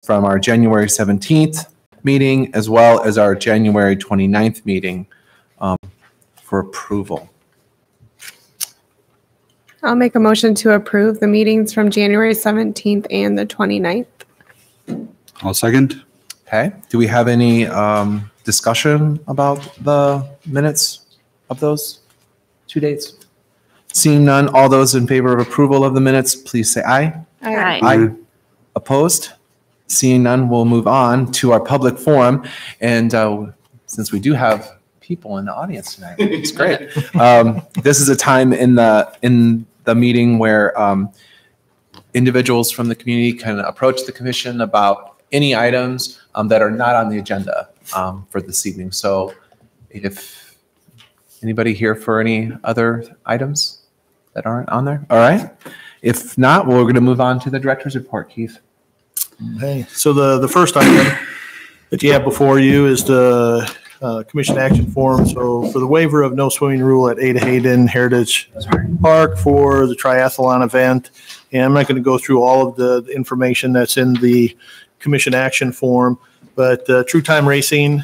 from our January 17th meeting as well as our January 29th meeting for approval. I'll make a motion to approve the meetings from January 17th and the 29th. I'll second. Okay. Do we have any discussion about the minutes of those 2 dates? Seeing none, all those in favor of approval of the minutes, please say aye. Aye. Aye. Opposed? Seeing none, we'll move on to our public forum. And since we do have people in the audience tonight, it's great. This is a time in the meeting where individuals from the community can approach the commission about any items that are not on the agenda for this evening. So if anybody here for any other items that aren't on there? All right. If not, we're going to move on to the director's report, Keith. Okay, so the first item that you have before you is the commission action form. So for the waiver of no swimming rule at Ada Hayden Heritage Park for the triathlon event, and I'm not going to go through all of the information that's in the commission action form, but True Time Racing,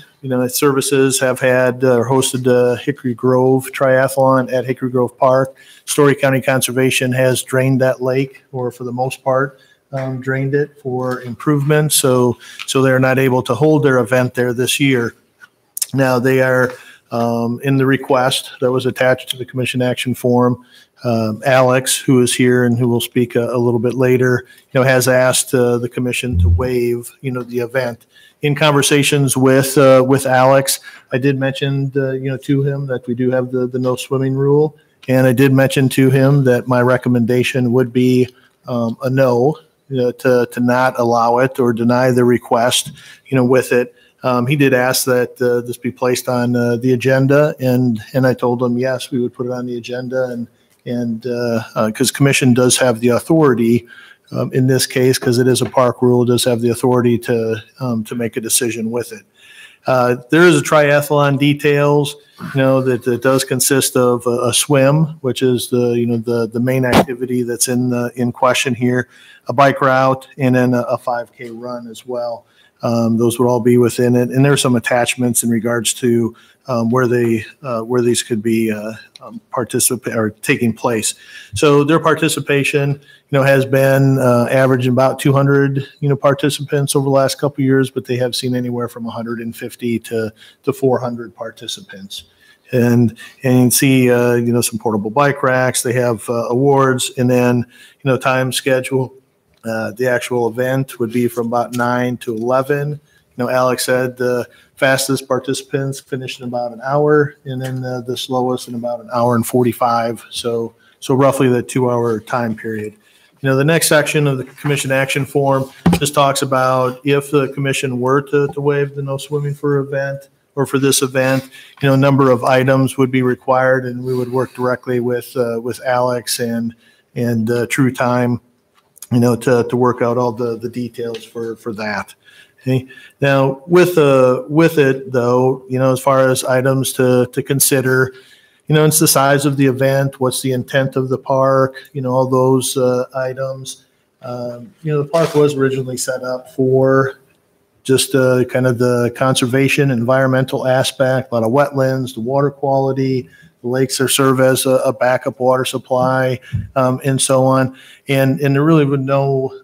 services have had or hosted the Hickory Grove Triathlon at Hickory Grove Park. Story County Conservation has drained that lake, or for the most part, drained it for improvement. So they're not able to hold their event there this year. Now they are in the request that was attached to the commission action form. Alex, who is here and who will speak a little bit later, has asked the commission to waive, the event. In conversations with Alex, I did mention, to him that we do have the no swimming rule, and I did mention to him that my recommendation would be a no, to not allow it or deny the request, with it. He did ask that this be placed on the agenda, and I told him yes, we would put it on the agenda, and because commission does have the authority in this case, because it is a park rule, does have the authority to make a decision with it. There is a triathlon details, that does consist of a swim, which is the main activity that's in question here, a bike route, and then a 5K run as well. Those would all be within it, and there are some attachments in regards to where these could be participate or taking place. So their participation, has been averaging about 200 participants over the last couple of years, but they have seen anywhere from 150 to 400 participants. And you can see some portable bike racks. They have awards, and then time schedule. The actual event would be from about 9 to 11. Alex said the fastest participants finished in about an hour, and then the slowest in about an hour and 45. So roughly the 2-hour time period. The next section of the commission action form just talks about if the commission were to waive the no swimming for event or for this event, a number of items would be required, and we would work directly with Alex and True Time, to work out all the details for that. Okay. Now with it though, as far as items to consider, it's the size of the event, what's the intent of the park, all those items. The park was originally set up for just kind of the conservation, environmental aspect, a lot of wetlands, the water quality. The lakes are serve as a backup water supply, and so on. And there really were no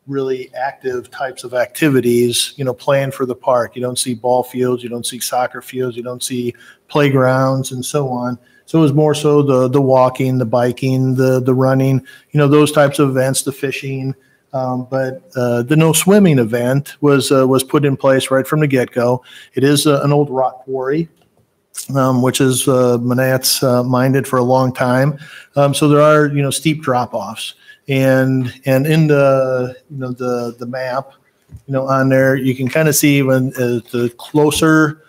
really active types of activities, planned for the park. You don't see ball fields, you don't see soccer fields, you don't see playgrounds, and so on. So it was more so the walking, the biking, the running, those types of events, the fishing. But the no swimming event was put in place right from the get-go. It is an old rock quarry, which is Manat's minded for a long time. So there are steep drop-offs, and in the map on there you can kind of see when the closer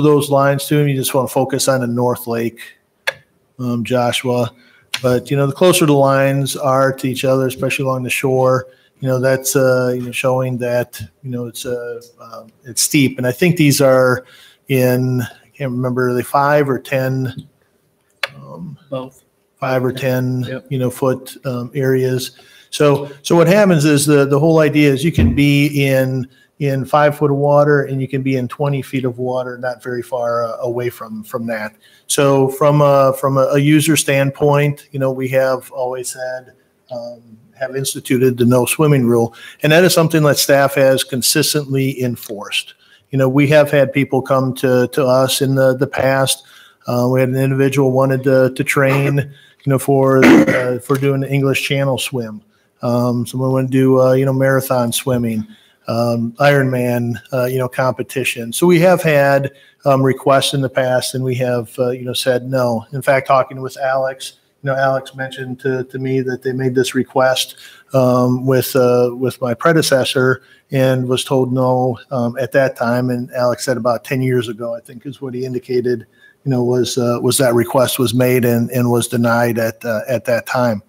those lines to him, you just want to focus on the North Lake, Joshua. But the closer the lines are to each other, especially along the shore, that's showing that it's steep. And I think these are in, I can't remember, are they 5 or 10? Both. 5 or 10 Yep. Foot areas. So what happens is the whole idea is you can be in 5 foot of water and you can be in 20 feet of water, not very far away from that. So from a user standpoint, we have always had, have instituted the no swimming rule. And that is something that staff has consistently enforced. We have had people come to us in the past. We had an individual wanted to train, for doing the English Channel swim. Someone wanted to do, marathon swimming, Ironman, competition. So we have had requests in the past, and we have, said no. In fact, talking with Alex, Alex mentioned to me that they made this request with my predecessor and was told no at that time. And Alex said about 10 years ago, I think is what he indicated, was that request was made and was denied at that time.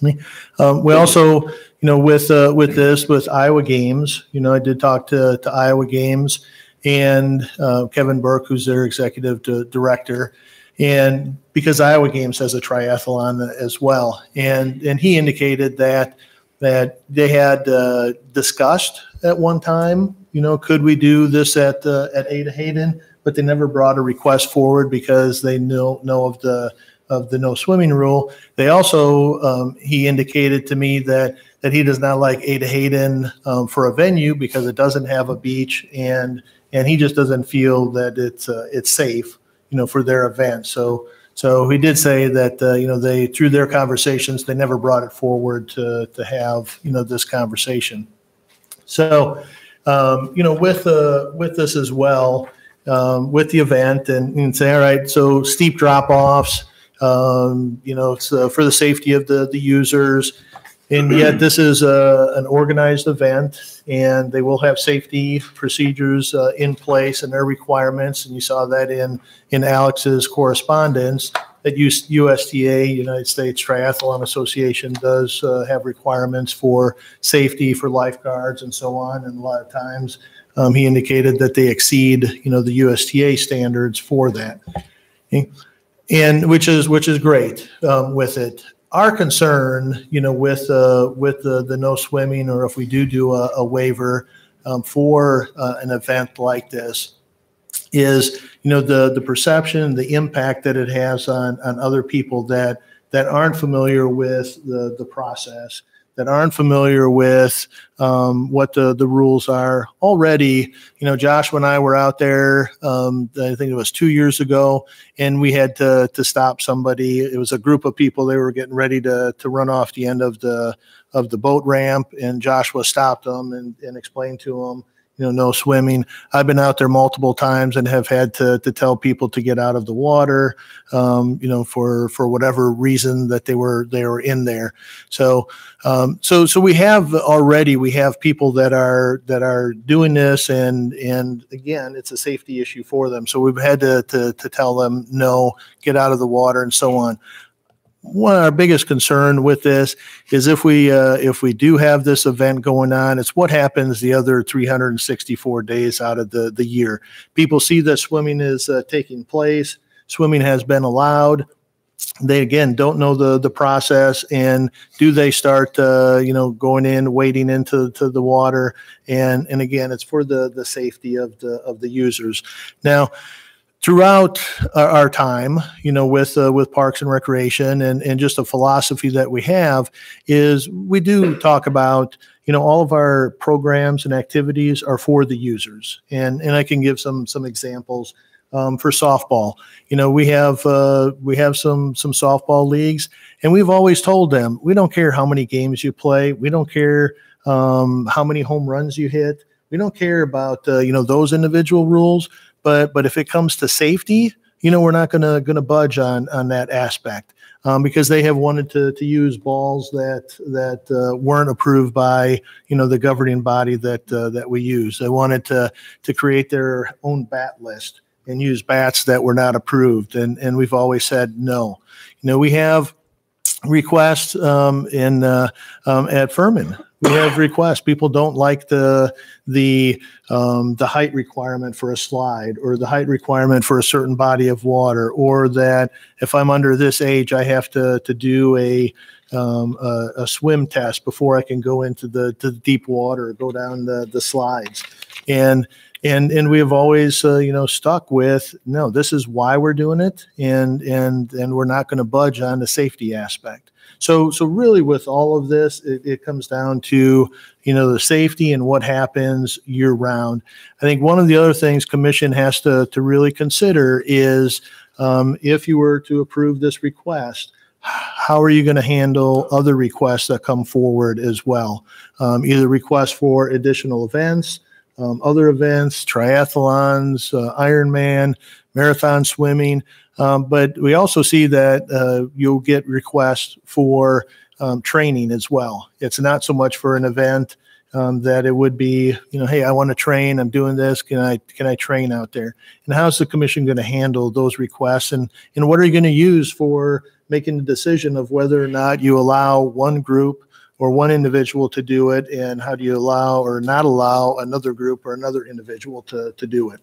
We also, with Iowa Games, I did talk to Iowa Games and Kevin Burke, who's their executive director. And because Iowa Games has a triathlon as well, and he indicated that they had discussed at one time, could we do this at Ada Hayden, but they never brought a request forward because they know of the no swimming rule. They also he indicated to me that he does not like Ada Hayden for a venue because it doesn't have a beach, and he just doesn't feel that it's safe, for their event. So he did say that, they, through their conversations, they never brought it forward to have, this conversation. So, with this as well, with the event and say, all right, so steep drop offs, it's for the safety of the users. And yet this is an organized event, and they will have safety procedures in place and their requirements. And you saw that in Alex's correspondence that USTA, United States Triathlon Association, does have requirements for safety for lifeguards and so on. And a lot of times he indicated that they exceed, the USTA standards for that. And which is great with it. Our concern, with the no swimming, or if we do a waiver for an event like this, is the perception, the impact that it has on other people that aren't familiar with the process, that aren't familiar with what the rules are already. Joshua and I were out there, I think it was 2 years ago, and we had to stop somebody. It was a group of people. They were getting ready to run off the end of the boat ramp, and Joshua stopped them and explained to them, no swimming. I've been out there multiple times and have had to tell people to get out of the water, for whatever reason that they were in there. So we have people that are doing this, and again, it's a safety issue for them. So we've had to tell them, no, get out of the water and so on. One of our biggest concern with this is if we do have this event going on, it's what happens the other 364 days out of the year. People see that swimming is taking place, swimming has been allowed. They, again, don't know the process, and do they start going in, wading into the water, and again, it's for the safety of the users. Now, throughout our time, with Parks and Recreation, and just a philosophy that we have is we do talk about, all of our programs and activities are for the users. And I can give some examples for softball. We have some softball leagues, and we've always told them, we don't care how many games you play. We don't care how many home runs you hit. We don't care about, those individual rules. But if it comes to safety, we're not gonna budge on that aspect, because they have wanted to use balls that weren't approved by the governing body that we use. They wanted to create their own bat list and use bats that were not approved, and we've always said no. We have requests at Furman. We have requests. People don't like the height requirement for a slide, or the height requirement for a certain body of water, or that if I'm under this age, I have to do a a swim test before I can go into the deep water, go down the slides. And we have always, stuck with, no, this is why we're doing it. And we're not going to budge on the safety aspect. So really with all of this, it comes down to, the safety and what happens year round. I think one of the other things commission has to really consider is if you were to approve this request, how are you going to handle other requests that come forward as well? Either requests for additional events, other events, triathlons, Ironman, marathon swimming. But we also see that you'll get requests for training as well. It's not so much for an event that it would be, hey, I want to train. I'm doing this. Can I train out there? And how's the commission going to handle those requests? And what are you going to use for making the decision of whether or not you allow one group or one individual to do it? And how do you allow or not allow another group or another individual to do it?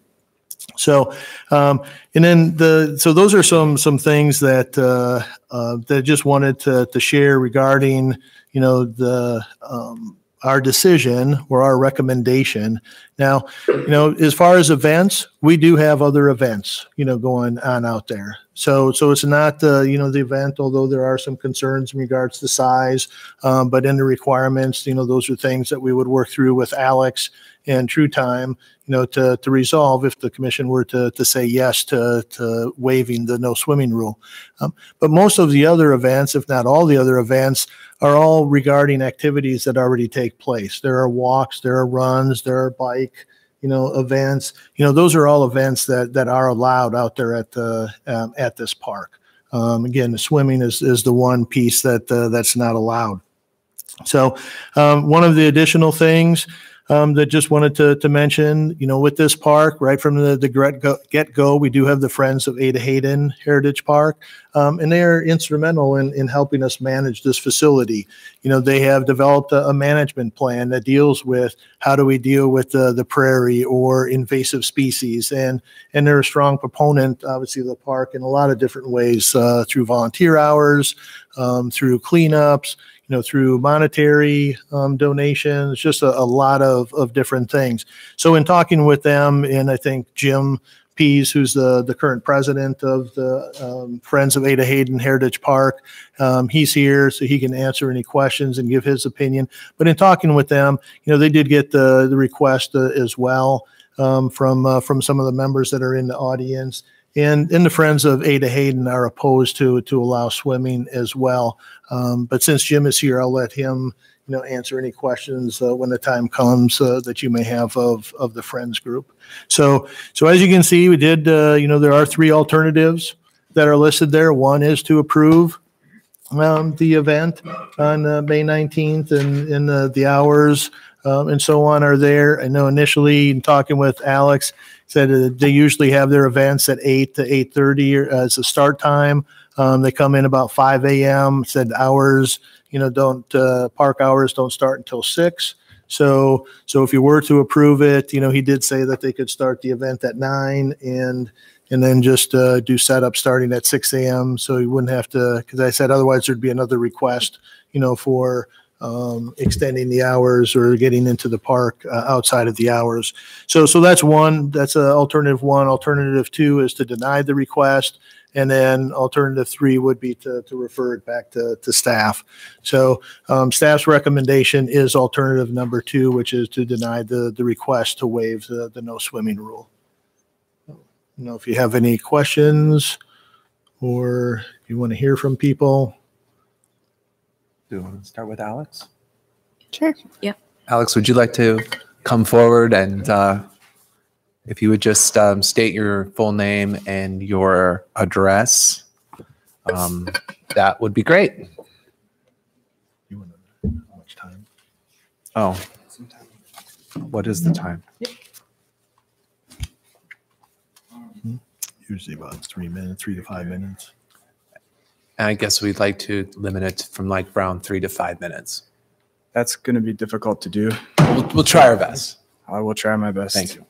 So, and then so those are some things that that I just wanted to share regarding, our decision or our recommendation. Now, as far as events, we do have other events, going on out there. So it's not the event, although there are some concerns in regards to size, but in the requirements, those are things that we would work through with Alex and True Time, to resolve if the commission were to say yes to waiving the no swimming rule. But most of the other events, if not all the other events, are all regarding activities that already take place. There are walks, there are runs, there are bike, events. Those are all events that are allowed out there at this park. Again, the swimming is the one piece that's not allowed. So one of the additional things that just wanted to mention, with this park, right from the get-go, we do have the Friends of Ada Hayden Heritage Park, and they are instrumental in helping us manage this facility. They have developed a management plan that deals with how do we deal with the prairie or invasive species, and they're a strong proponent, obviously, of the park in a lot of different ways, through volunteer hours, through cleanups, through monetary donations, just a lot of different things. So in talking with them, and I think Jim Pease, who's the current president of the Friends of Ada Hayden Heritage Park, he's here so he can answer any questions and give his opinion. But in talking with them, they did get the request as well from some of the members that are in the audience. And the Friends of Ada Hayden are opposed to allow swimming as well. But since Jim is here, I'll let him, answer any questions when the time comes that you may have of the Friends group. So as you can see, we did, there are 3 alternatives that are listed there. One is to approve the event on May 19th, and the hours and so on are there. I know initially in talking with Alex, said they usually have their events at 8 to 8:30 as a start time. They come in about 5 a.m. Said hours, park hours don't start until 6. So if you were to approve it, he did say that they could start the event at 9 and then just do setup starting at 6 a.m. So you wouldn't have to, because I said otherwise there'd be another request, for extending the hours or getting into the park outside of the hours. So that's one. That's alternative 1. Alternative 2 is to deny the request. And then alternative 3 would be to refer it back to staff. So staff's recommendation is alternative number 2, which is to deny the request to waive the no swimming rule. I don't know if you have any questions or you want to hear from people. Do you want to start with Alex? Sure. Yeah. Alex, would you like to come forward and if you would just state your full name and your address, that would be great. You want to know how much time? Oh, what is the time? Usually about 3 minutes, 3 to 5 minutes. And I guess we'd like to limit it from around 3 to 5 minutes. That's going to be difficult to do. We'll try our best. I will try my best. Thank you.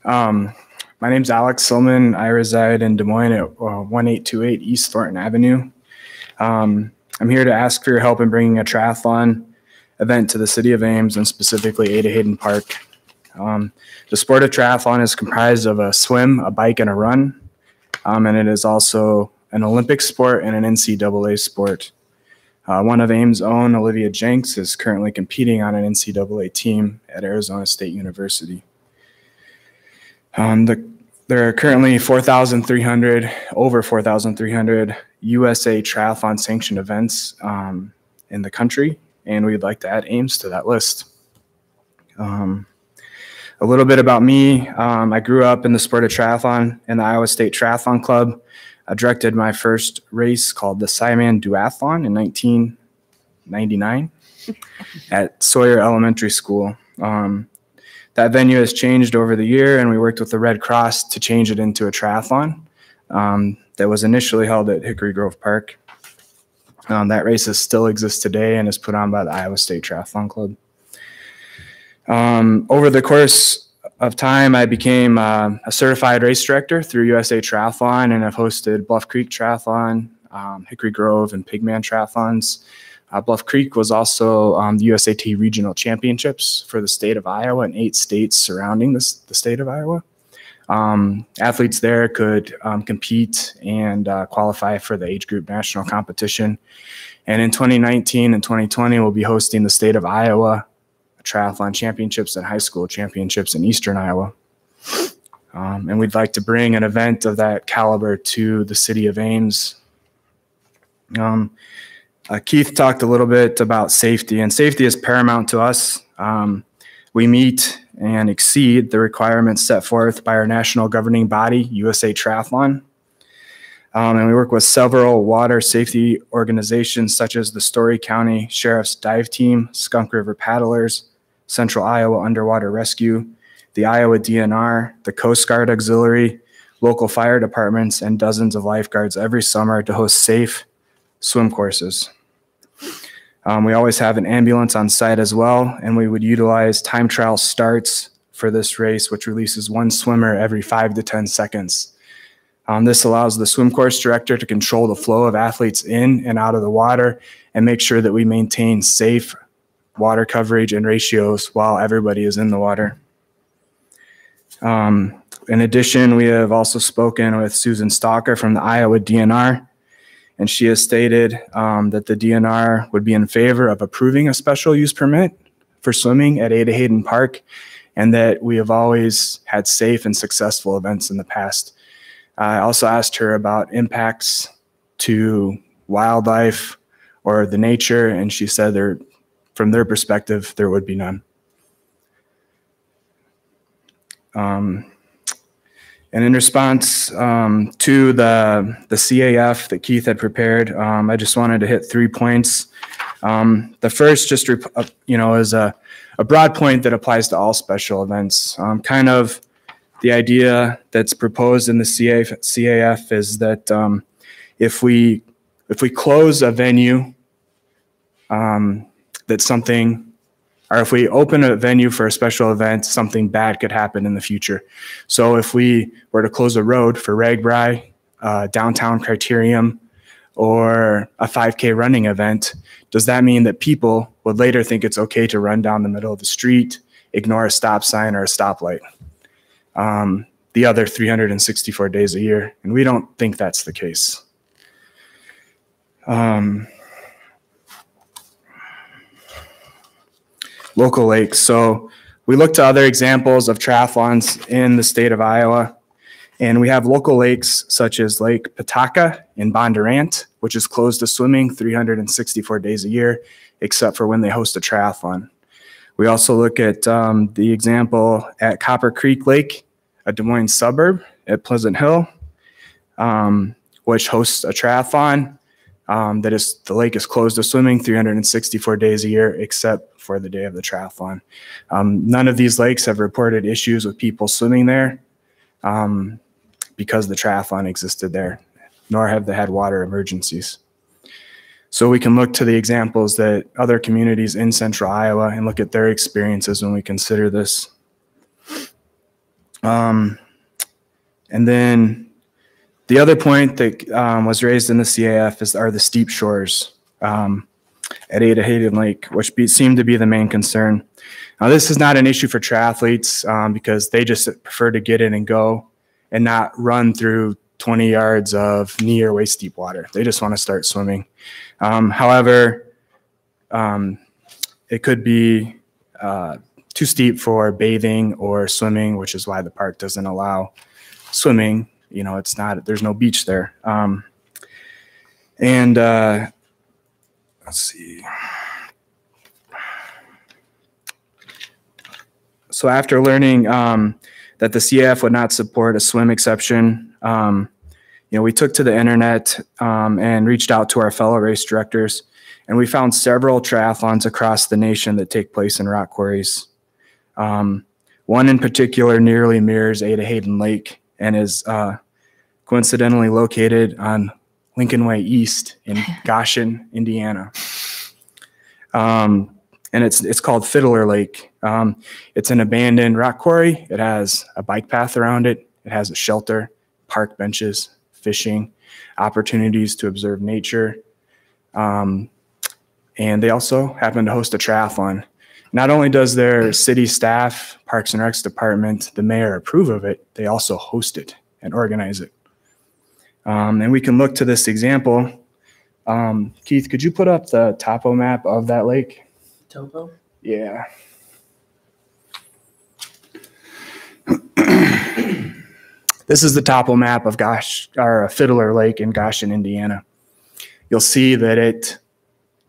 My name's Alex Silman. I reside in Des Moines at 1828 East Thornton Avenue. I'm here to ask for your help in bringing a triathlon event to the city of Ames and specifically Ada Hayden Park. The sport of triathlon is comprised of a swim, a bike, and a run. And it is also an Olympic sport and an NCAA sport. One of Ames' own, Olivia Jenks, is currently competing on an NCAA team at Arizona State University. There are currently over 4,300 USA triathlon sanctioned events in the country, and we'd like to add Ames to that list. A little bit about me. I grew up in the sport of triathlon in the Iowa State Triathlon Club. I directed my first race called the Sciman Duathlon in 1999 at Sawyer Elementary School. That venue has changed over the year, and we worked with the Red Cross to change it into a triathlon that was initially held at Hickory Grove Park. That race still exists today and is put on by the Iowa State Triathlon Club. Over the course of time, I became a certified race director through USA Triathlon, and I've hosted Bluff Creek Triathlon, Hickory Grove, and Pigman Triathlons. Bluff Creek was also the USAT Regional Championships for the state of Iowa and 8 states surrounding the state of Iowa. Athletes there could compete and qualify for the age group national competition. And in 2019 and 2020, we'll be hosting the state of Iowa triathlon championships and high school championships in Eastern Iowa. And we'd like to bring an event of that caliber to the city of Ames. Keith talked a little bit about safety, and safety is paramount to us. We meet and exceed the requirements set forth by our national governing body, USA Triathlon. And we work with several water safety organizations such as the Story County Sheriff's Dive Team, Skunk River Paddlers, Central Iowa Underwater Rescue, the Iowa DNR, the Coast Guard Auxiliary, local fire departments, and dozens of lifeguards every summer to host safe swim courses. We always have an ambulance on site as well, and we would utilize time trial starts for this race, which releases one swimmer every 5 to 10 seconds. This allows the swim course director to control the flow of athletes in and out of the water and make sure that we maintain safe water coverage and ratios while everybody is in the water. In addition, we have also spoken with Susan Stalker from the Iowa DNR, and she has stated that the DNR would be in favor of approving a special use permit for swimming at Ada Hayden Park, and that we have always had safe and successful events in the past. I also asked her about impacts to wildlife or the nature, and she said from their perspective, there would be none. And in response to the CAF that Keith had prepared, I just wanted to hit 3 points. The first just, is a broad point that applies to all special events. Kind of the idea that's proposed in the CAF is that if we close a venue, if we open a venue for a special event, something bad could happen in the future. So if we were to close a road for RAGBRAI, downtown Criterium, or a 5K running event, does that mean that people would later think it's okay to run down the middle of the street, ignore a stop sign or a stoplight the other 364 days a year? And we don't think that's the case. Local lakes. So we look to other examples of triathlons in the state of Iowa, and we have local lakes such as Lake Pawtucket in Bondurant, which is closed to swimming 364 days a year, except for when they host a triathlon. We also look at the example at Copper Creek Lake, a Des Moines suburb at Pleasant Hill, which hosts a triathlon. The lake is closed to swimming 364 days a year, except for the day of the triathlon. None of these lakes have reported issues with people swimming there because the triathlon existed there, nor have they had water emergencies. So we can look to the examples that other communities in central Iowa and look at their experiences when we consider this. And then the other point that was raised in the CAF are the steep shores. at Ada Hayden Lake, which seemed to be the main concern. Now, this is not an issue for triathletes because they just prefer to get in and go and not run through 20 yards of knee or waist deep water. They just want to start swimming. However, it could be too steep for bathing or swimming, which is why the park doesn't allow swimming. You know, there's no beach there. Let's see. So after learning that the CAF would not support a swim exception, we took to the internet and reached out to our fellow race directors, and we found several triathlons across the nation that take place in rock quarries. One in particular nearly mirrors Ada Hayden Lake and is coincidentally located on Lincoln Way East in Goshen, Indiana. And it's called Fiddler Lake. It's an abandoned rock quarry. It has a bike path around it. It has a shelter, park benches, fishing, opportunities to observe nature. And they also happen to host a triathlon. Not only does their city staff, Parks and Recs department, the mayor approve of it, they also host it and organize it. And we can look to this example. Keith, could you put up the topo map of that lake? Topo? Yeah. This is the topo map of Fiddler Lake in Goshen, Indiana. You'll see that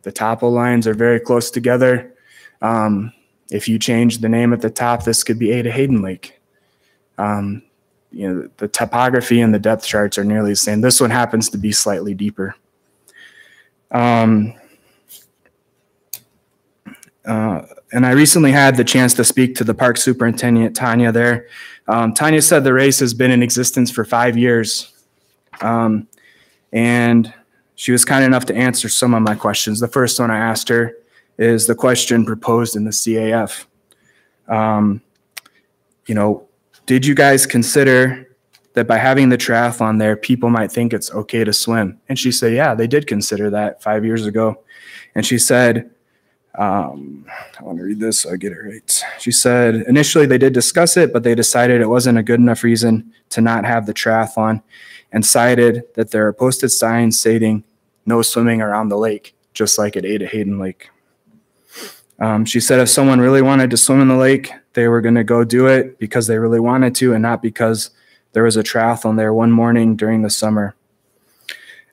the topo lines are very close together. If you change the name at the top, this could be Ada Hayden Lake. The topography and the depth charts are nearly the same. This one happens to be slightly deeper. And I recently had the chance to speak to the park superintendent, Tanya, there. Tanya said the race has been in existence for 5 years. And she was kind enough to answer some of my questions. The first one I asked her is the question proposed in the CAF. Did you guys consider that by having the triathlon there, people might think it's okay to swim? And she said, yeah, they did consider that 5 years ago. And she said, I want to read this so I get it right. She said, initially they did discuss it, but they decided it wasn't a good enough reason to not have the triathlon and cited that there are posted signs stating no swimming around the lake, just like at Ada Hayden Lake. She said if someone really wanted to swim in the lake, they were going to go do it because they really wanted to and not because there was a triathlon there one morning during the summer.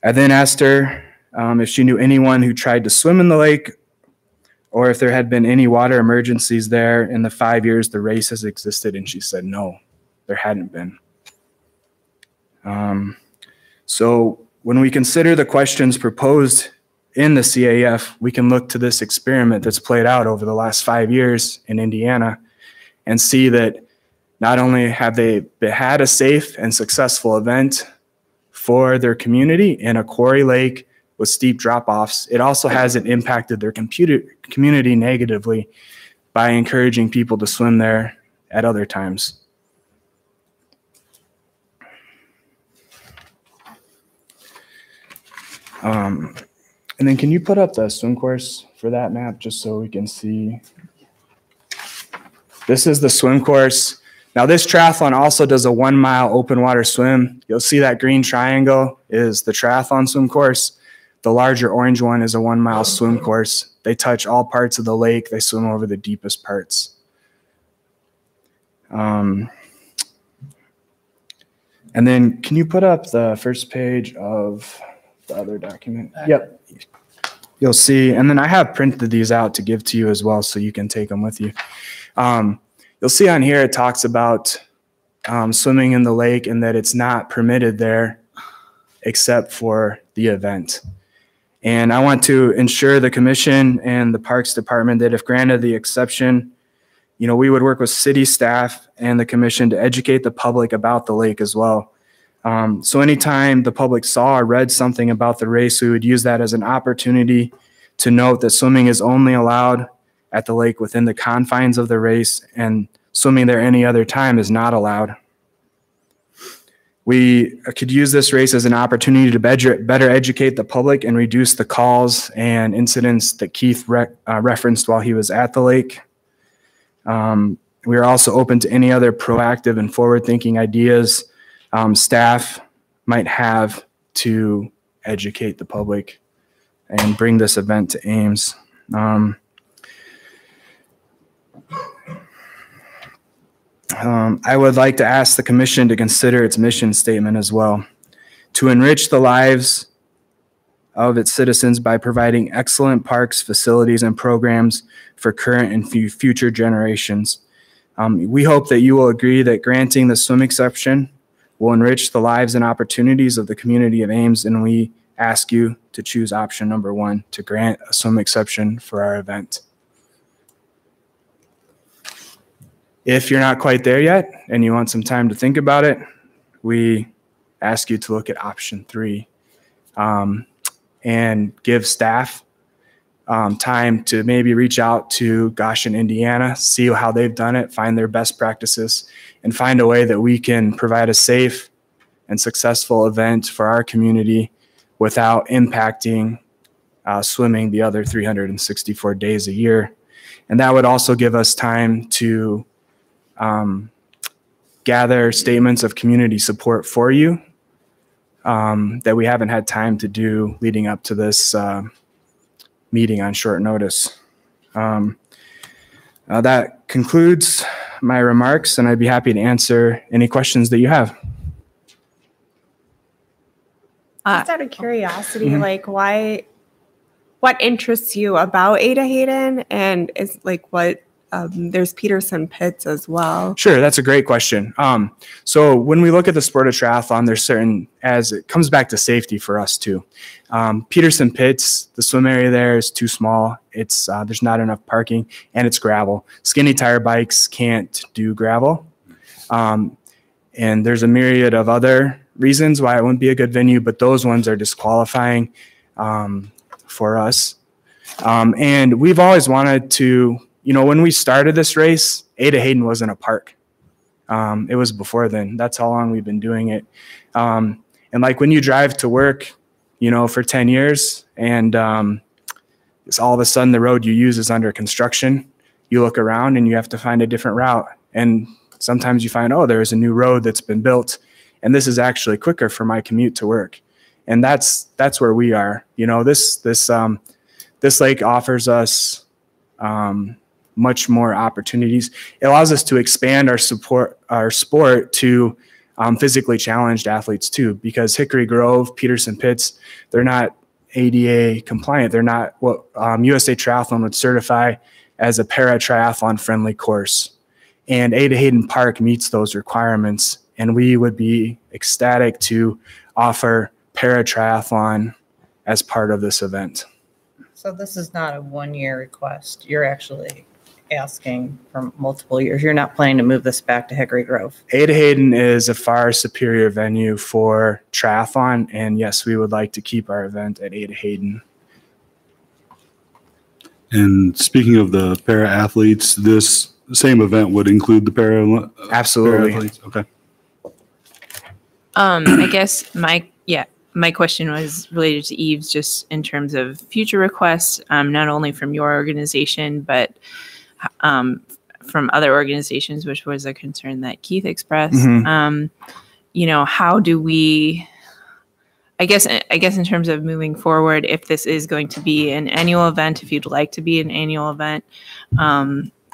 I then asked her if she knew anyone who tried to swim in the lake or if there had been any water emergencies there in the 5 years the race has existed, and she said no, there hadn't been. So when we consider the questions proposed in the CAF, we can look to this experiment that's played out over the last 5 years in Indiana and see that not only have they had a safe and successful event for their community in a quarry lake with steep drop-offs, it also hasn't impacted their community negatively by encouraging people to swim there at other times. And then can you put up the swim course for that map just so we can see? This is the swim course. Now this triathlon also does a 1 mile open water swim. You'll see that green triangle is the triathlon swim course. The larger orange one is a 1 mile swim course. They touch all parts of the lake. They swim over the deepest parts. And then can you put up the first page of the other document? Yep. You'll see, and then I have printed these out to give to you as well so you can take them with you. You'll see on here it talks about swimming in the lake and that it's not permitted there except for the event. And I want to ensure the commission and the Parks Department that if granted the exception, we would work with city staff and the commission to educate the public about the lake as well. So anytime the public saw or read something about the race, we would use that as an opportunity to note that swimming is only allowed at the lake within the confines of the race, and swimming there any other time is not allowed. We could use this race as an opportunity to better educate the public and reduce the calls and incidents that Keith referenced while he was at the lake. We are also open to any other proactive and forward-thinking ideas staff might have to educate the public and bring this event to Ames. I would like to ask the commission to consider its mission statement as well, to enrich the lives of its citizens by providing excellent parks, facilities, and programs for current and future generations. We hope that you will agree that granting the swim exception will enrich the lives and opportunities of the community of Ames, and we ask you to choose option number 1 to grant a swim exception for our event. If you're not quite there yet and you want some time to think about it, we ask you to look at option 3 and give staff time to maybe reach out to Goshen, Indiana, see how they've done it, find their best practices, and find a way that we can provide a safe and successful event for our community without impacting swimming the other 364 days a year. And that would also give us time to gather statements of community support for you that we haven't had time to do leading up to this meeting on short notice. That concludes my remarks, and I'd be happy to answer any questions that you have. Just out of curiosity, like what interests you about Ada Hayden, and is like what there's Peterson Pits as well. Sure, that's a great question. So when we look at the sport of triathlon, there's certain, as it comes back to safety for us too. Peterson Pits, the swim area there is too small. It's there's not enough parking, and it's gravel. Skinny tire bikes can't do gravel. And there's a myriad of other reasons why it wouldn't be a good venue, but those ones are disqualifying for us. And we've always wanted to, you know, when we started this race, Ada Hayden wasn't a park. It was before then. That's how long we've been doing it. And like when you drive to work, you know, for 10 years and it's all of a sudden the road you use is under construction, you look around and you have to find a different route. And sometimes you find, oh, there's a new road that's been built, and this is actually quicker for my commute to work. And that's where we are. You know, this lake offers us much more opportunities. It allows us to expand our sport to physically challenged athletes too, because Hickory Grove, Peterson Pits, they're not ADA compliant. They're not what USA Triathlon would certify as a para-triathlon friendly course. And Ada Hayden Park meets those requirements, and we would be ecstatic to offer para-triathlon as part of this event. So this is not a one-year request. You're actually asking for multiple years. You're not planning to move this back to Hickory Grove. Ada Hayden is a far superior venue for triathlon, and yes, we would like to keep our event at Ada Hayden. And speaking of the para athletes, this same event would include the para. Absolutely. Para-athletes? Okay. I guess my question was related to Eve's, just in terms of future requests, not only from your organization, but from other organizations, which was a concern that Keith expressed. Mm-hmm. You know, how do we, I guess in terms of moving forward, if this is going to be an annual event, if you'd like to be an annual event,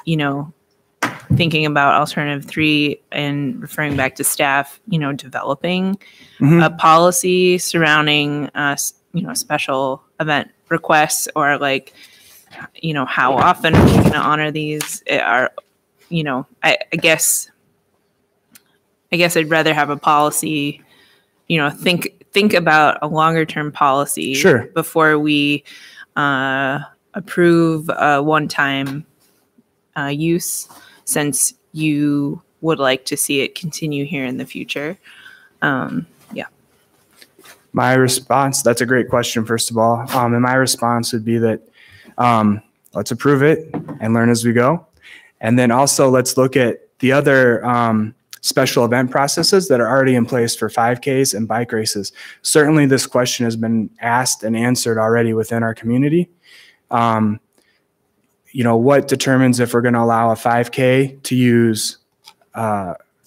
you know, thinking about alternative 3 and referring back to staff, you know, developing a policy surrounding you know, special event requests, or like, you know, how often are we going to honor these? Are, you know, I guess I'd rather have a policy, you know, think about a longer term policy Sure. before we approve a one-time use, since you would like to see it continue here in the future. Yeah. My response, that's a great question, first of all. And my response would be that let's approve it and learn as we go. And then also let's look at the other special event processes that are already in place for 5Ks and bike races. Certainly this question has been asked and answered already within our community. You know, what determines if we're going to allow a 5K to use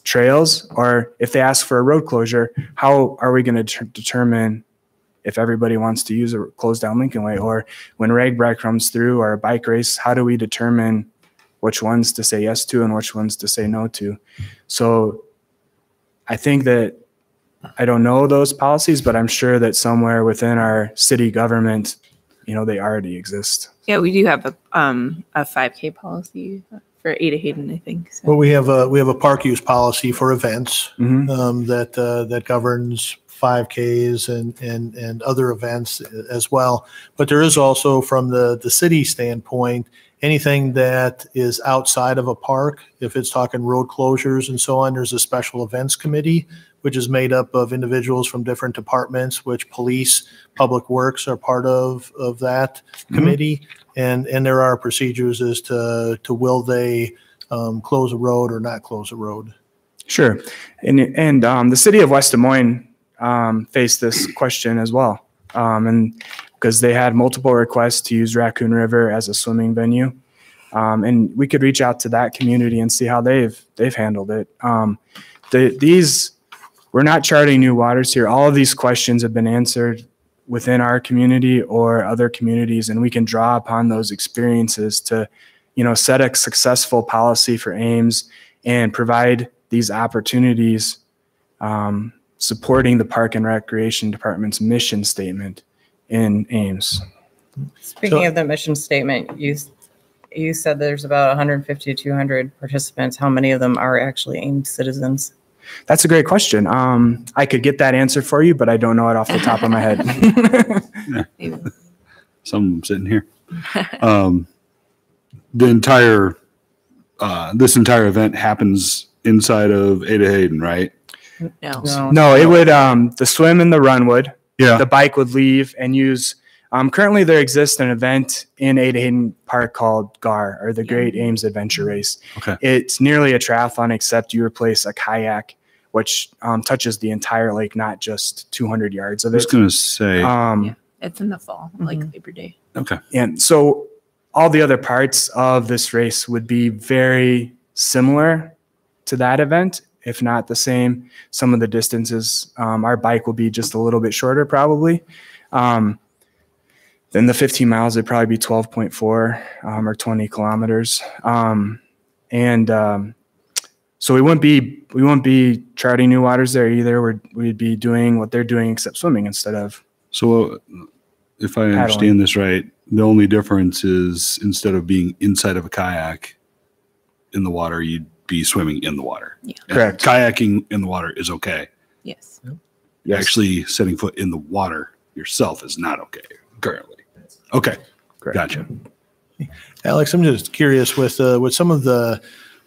trails, or if they ask for a road closure, how are we going to determine if everybody wants to use a closed down Lincoln Way? Or when RAGBRAI comes through or a bike race, how do we determine which ones to say yes to and which ones to say no to? So I think that I don't know those policies, but I'm sure that somewhere within our city government, you know, they already exist. Yeah, we do have a 5K policy for Ada Hayden, I think. So. Well, we have a park use policy for events Mhm. that governs 5Ks and other events as well. But there is also, from the city standpoint, anything that is outside of a park, if it's talking road closures and so on, there's a special events committee, which is made up of individuals from different departments, which police, public works are part of that committee. And there are procedures as to will they close a road or not close a road. Sure. And the city of West Des Moines faced this question as well. And because they had multiple requests to use Raccoon River as a swimming venue. And we could reach out to that community and see how they've handled it. We're not charting new waters here. All of these questions have been answered within our community or other communities, and we can draw upon those experiences to, you know, set a successful policy for Ames and provide these opportunities, supporting the Park and Recreation Department's mission statement in Ames. Speaking of the mission statement, you said there's about 150 to 200 participants. How many of them are actually Ames citizens? That's a great question. I could get that answer for you, but I don't know it off the top of my head. Some sitting here. This entire event happens inside of Ada Hayden, right? No. No, it would, the swim and the run would. Yeah. The bike would leave and use, currently there exists an event in Ada Hayden Park called GAR, or the Great Ames Adventure Race. Okay. It's nearly a triathlon, except you replace a kayak, which touches the entire lake, not just 200 yards of I was it. going to say, It's in the fall, like Labor Day. okay. And so all the other parts of this race would be very similar to that event, if not the same. Some of the distances, our bike will be just a little bit shorter probably. Then the 15 miles would probably be 12.4 or 20 kilometers. So we wouldn't be charting new waters there either. We'd be doing what they're doing except swimming instead of. So if I understand this right, the only difference is instead of being inside of a kayak in the water, you'd be swimming in the water. Yeah. And Correct. kayaking in the water is okay. Yes. Yes. Actually setting foot in the water yourself is not okay currently. Okay. Correct. Gotcha. Alex, I'm just curious with some of the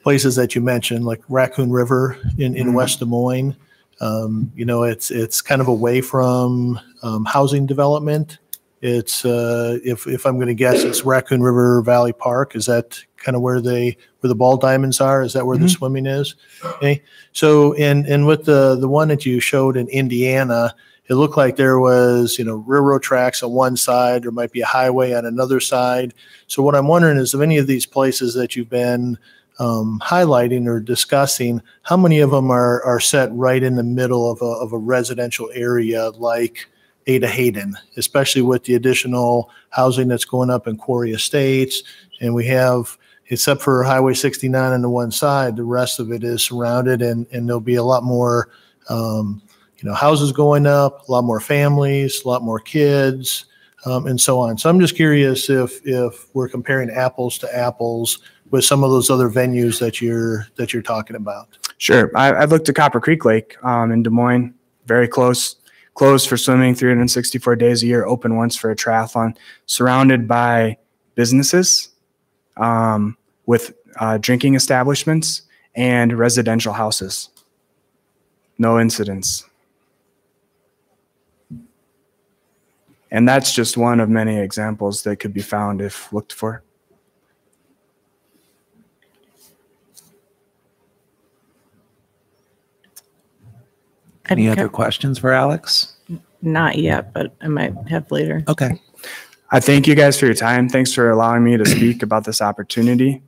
places that you mentioned, like Raccoon River in West Des Moines. You know, it's kind of away from housing development. It's if I'm going to guess, it's Raccoon River Valley Park. Is that kind of where the ball diamonds are? Is that where the swimming is? Okay. So and with the one that you showed in Indiana, it looked like there was, you know, railroad tracks on one side. There might be a highway on another side. So what I'm wondering is, of any of these places that you've been highlighting or discussing, how many of them are set right in the middle of a residential area like Ada Hayden, especially with the additional housing that's going up in Quarry Estates? And we have, except for Highway 69 on the one side, the rest of it is surrounded, and there'll be a lot more houses going up, a lot more families, a lot more kids, and so on. So I'm just curious if we're comparing apples to apples with some of those other venues that you're talking about. Sure. I've looked at Copper Creek Lake in Des Moines, very close, closed for swimming 364 days a year, open once for a triathlon, surrounded by businesses with drinking establishments and residential houses. No incidents. And that's just one of many examples that could be found if looked for. Any other questions for Alex? Not yet, but I might have later. Okay. I thank you guys for your time. Thanks for allowing me to speak about this opportunity.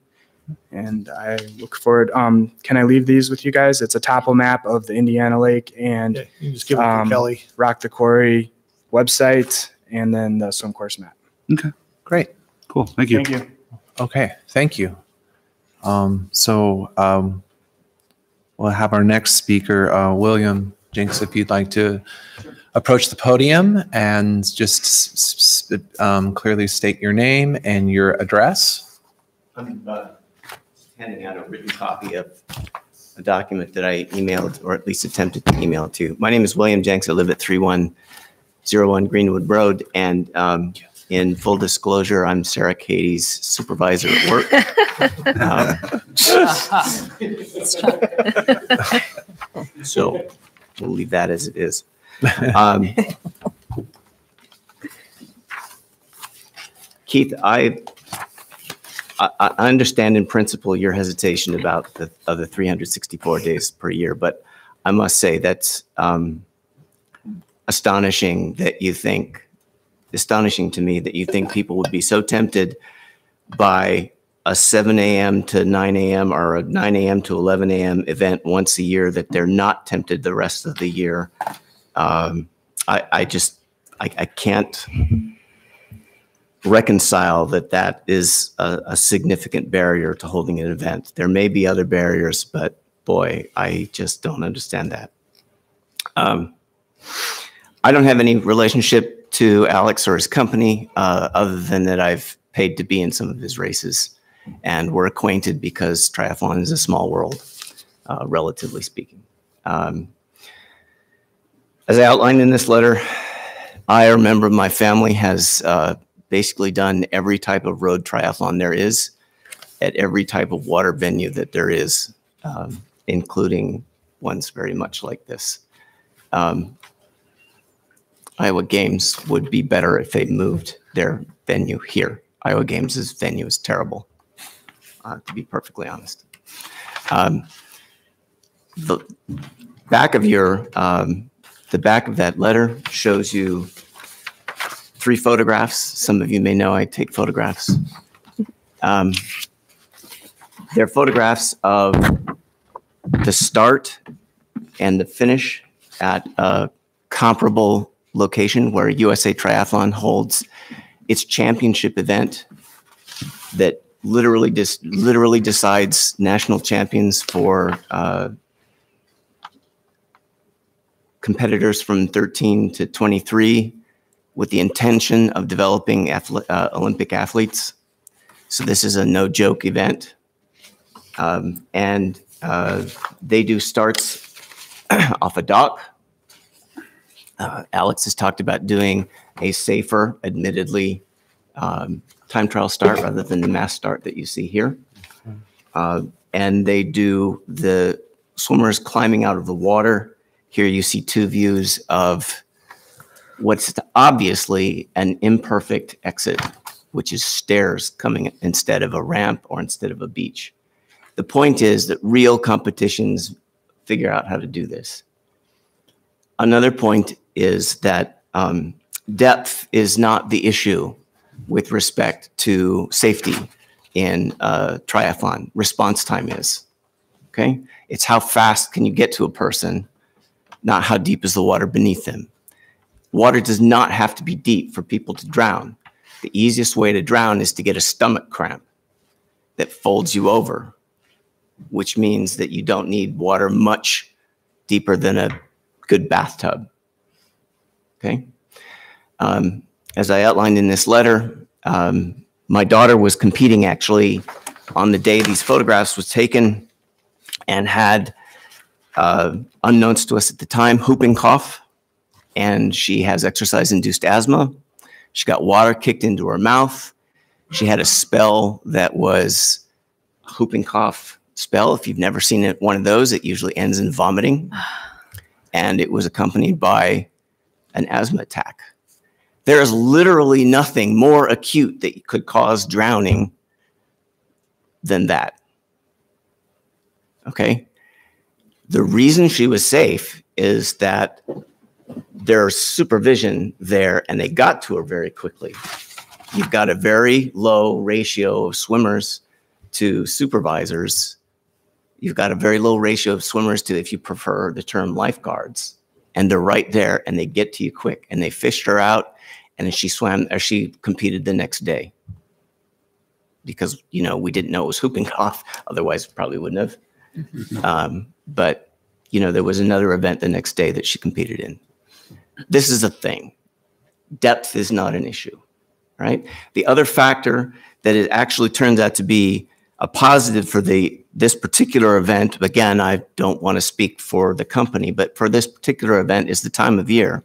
And I look forward. Can I leave these with you guys? It's a topo map of the Indiana Lake and Yeah, you can just give it to Kelly. Rock the Quarry website, and then the swim course map. Okay. Great. Cool. Thank you. Thank you. Okay. Thank you. We'll have our next speaker, William Jenks, if you'd like to approach the podium and just clearly state your name and your address. I'm handing out a written copy of a document that I emailed, or at least attempted to email it to. My name is William Jenks. I live at 3101 Greenwood Road, and in full disclosure, I'm Sarah Katie's supervisor at work. So we'll leave that as it is. Keith, I understand in principle your hesitation about the other 364 days per year, but I must say that's astonishing to me that you think people would be so tempted by a 7 a.m. to 9 a.m. or a 9 a.m. to 11 a.m. event once a year that they're not tempted the rest of the year. I can't reconcile that is a significant barrier to holding an event. There may be other barriers, but boy, I just don't understand that. I don't have any relationship to Alex or his company other than that I've paid to be in some of his races, and we're acquainted because triathlon is a small world, relatively speaking. As I outlined in this letter, I or a member of my family has basically done every type of road triathlon there is at every type of water venue that there is, including ones very much like this. Iowa Games would be better if they moved their venue here. Iowa Games' venue is terrible, to be perfectly honest. The back of that letter shows you 3 photographs. Some of you may know I take photographs. They're photographs of the start and the finish at a comparable location where USA Triathlon holds its championship event that literally decides national champions for competitors from 13 to 23 with the intention of developing Olympic athletes. So this is a no-joke event. And they do starts off a dock. Alex has talked about doing a safer, admittedly, time trial start rather than the mass start that you see here. And they do the swimmers climbing out of the water. Here you see 2 views of what's obviously an imperfect exit, which is stairs coming instead of a ramp or instead of a beach. The point is that real competitions figure out how to do this. Another point is that depth is not the issue with respect to safety in triathlon. Response time is, okay? It's how fast can you get to a person, not how deep is the water beneath them. Water does not have to be deep for people to drown. The easiest way to drown is to get a stomach cramp that folds you over, which means that you don't need water much deeper than a good bathtub. Okay. As I outlined in this letter, my daughter was competing actually on the day these photographs was taken and had, unknowns to us at the time, whooping cough, and she has exercise-induced asthma. She got water kicked into her mouth. She had a spell that was a whooping cough spell. If you've never seen one of those, it usually ends in vomiting. And it was accompanied by an asthma attack. There is literally nothing more acute that could cause drowning than that. Okay? The reason she was safe is that there's supervision there, and they got to her very quickly. You've got a very low ratio of swimmers to supervisors. You've got a very low ratio of swimmers to, if you prefer the term, lifeguards. And they're right there, and they get to you quick. And they fished her out, and then she competed the next day. Because, you know, we didn't know it was whooping cough. Otherwise, probably wouldn't have. But, you know, there was another event the next day that she competed in. This is a thing. Depth is not an issue, right? The other factor that it actually turns out to be a positive for this particular event, again, I don't want to speak for the company, but for this particular event is the time of year.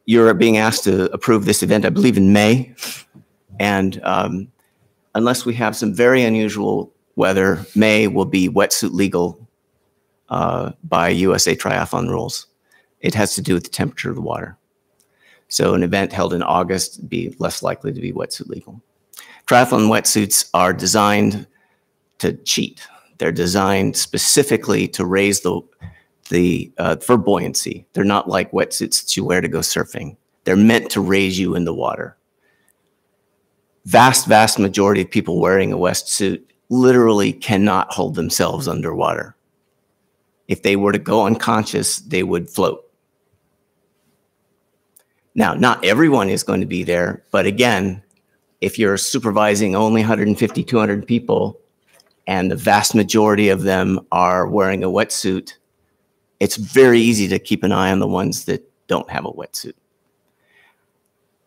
You're being asked to approve this event, I believe, in May. And unless we have some very unusual weather, May will be wetsuit legal by USA Triathlon rules. It has to do with the temperature of the water. So an event held in August would be less likely to be wetsuit legal. Triathlon wetsuits are designed to cheat. They're designed specifically to raise for buoyancy. They're not like wetsuits that you wear to go surfing. They're meant to raise you in the water. Vast majority of people wearing a wetsuit literally cannot hold themselves underwater. If they were to go unconscious, they would float. Now, not everyone is going to be there, but again, if you're supervising only 150, 200 people, and the vast majority of them are wearing a wetsuit, it's very easy to keep an eye on the ones that don't have a wetsuit.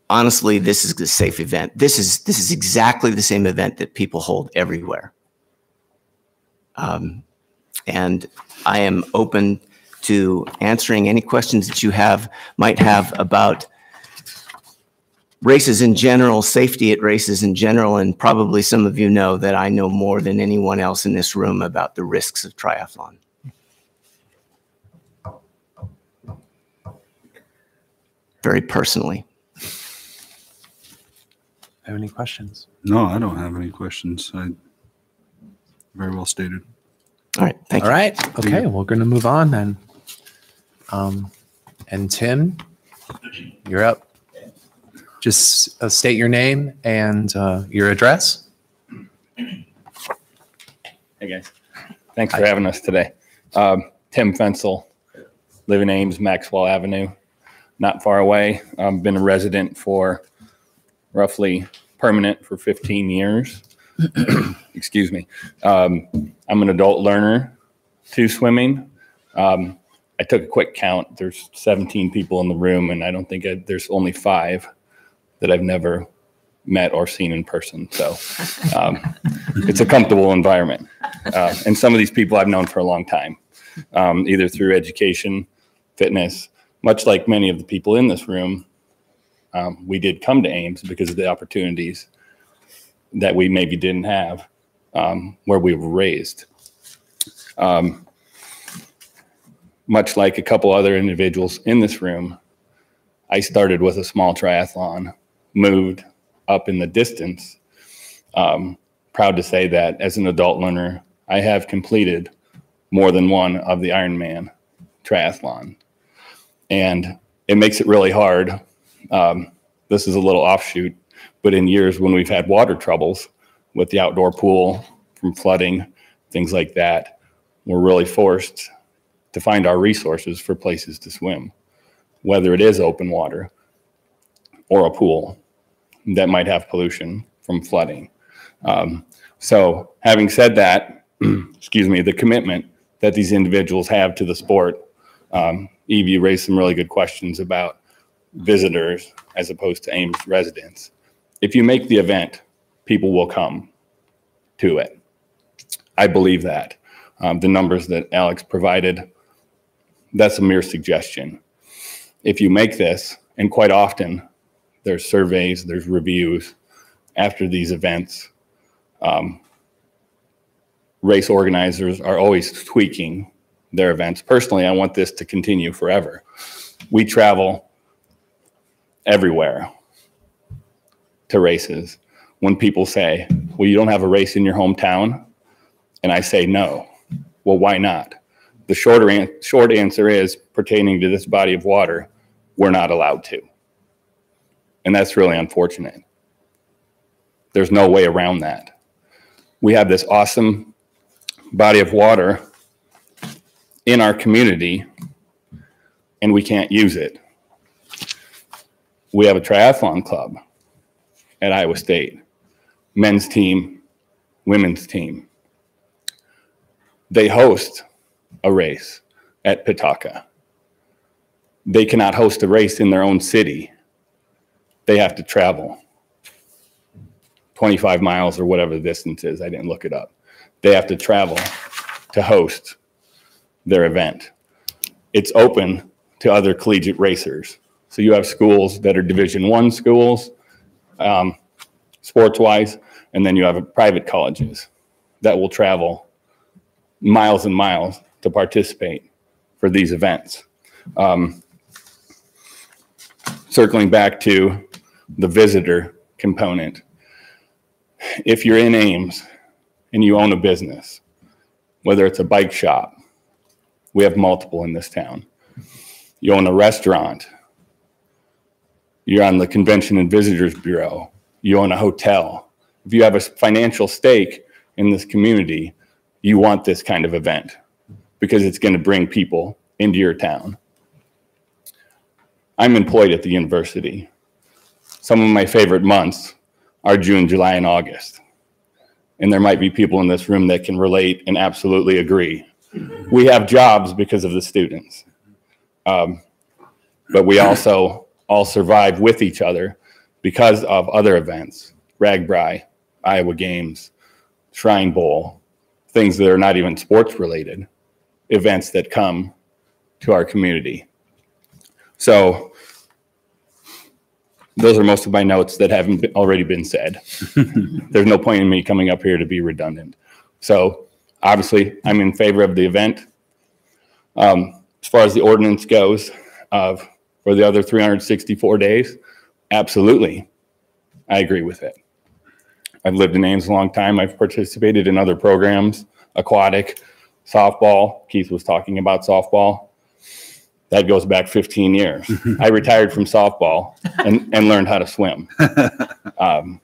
Honestly, this is a safe event. This is exactly the same event that people hold everywhere. And I am open to answering any questions that you might have about races in general, safety at races in general, and probably some of you know that I know more than anyone else in this room about the risks of triathlon. Very personally. Have any questions? No, I don't have any questions. Very well stated. All right, thank you. All right, okay, we're going to move on then. And Tim, you're up. Just state your name and your address. Hey guys, thanks for having us today. Tim Fensel, live in Ames, Maxwell Avenue, not far away. I've been a resident for roughly permanent for 15 years. Excuse me. I'm an adult learner to swimming. I took a quick count. There's 17 people in the room, and I don't think there's only 5 that I've never met or seen in person. So it's a comfortable environment. And some of these people I've known for a long time, either through education, fitness, much like many of the people in this room. We did come to Ames because of the opportunities that we maybe didn't have where we were raised. Much like a couple other individuals in this room, I started with a small triathlon, moved up in the distance. Proud to say that as an adult learner, I have completed more than one of the Ironman triathlon. And it makes it really hard. This is a little offshoot, but in years when we've had water troubles with the outdoor pool from flooding, things like that, we're really forced to find our resources for places to swim, whether it is open water or a pool that might have pollution from flooding. So having said that, excuse me, the commitment that these individuals have to the sport, Eve, you raised some really good questions about visitors as opposed to Ames residents. If you make the event, people will come to it. I believe that. The numbers that Alex provided, that's a mere suggestion. If you make this, and quite often there's surveys, there's reviews after these events, race organizers are always tweaking their events. Personally, I want this to continue forever. We travel everywhere to races. When people say, well, you don't have a race in your hometown, and I say no. Well, why not? The short answer is, pertaining to this body of water, we're not allowed to. And that's really unfortunate. There's no way around that. We have this awesome body of water in our community, and we can't use it. We have a triathlon club at Iowa State, men's team, women's team. They host a race at Pitaka. They cannot host a race in their own city. They have to travel 25 miles or whatever the distance is. I didn't look it up. They have to travel to host their event. It's open to other collegiate racers. So you have schools that are Division I schools, sports-wise, and then you have private colleges that will travel miles and miles to participate for these events. Circling back to the visitor component, if you're in Ames and you own a business, whether it's a bike shop, we have multiple in this town. You own a restaurant, you're on the Convention and Visitors Bureau, you own a hotel. If you have a financial stake in this community, you want this kind of event because it's going to bring people into your town. I'm employed at the university. Some of my favorite months are June, July, and August. And there might be people in this room that can relate and absolutely agree. We have jobs because of the students. But we also all survive with each other because of other events, RAGBRAI, Iowa Games, Shrine Bowl, things that are not even sports related, events that come to our community. So those are most of my notes that haven't already been said. There's no point in me coming up here to be redundant. So obviously I'm in favor of the event. As far as the ordinance goes, for the other 364 days, absolutely, I agree with it. I've lived in Ames a long time. I've participated in other programs, aquatic, softball. Keith was talking about softball. That goes back 15 years. I retired from softball and learned how to swim. And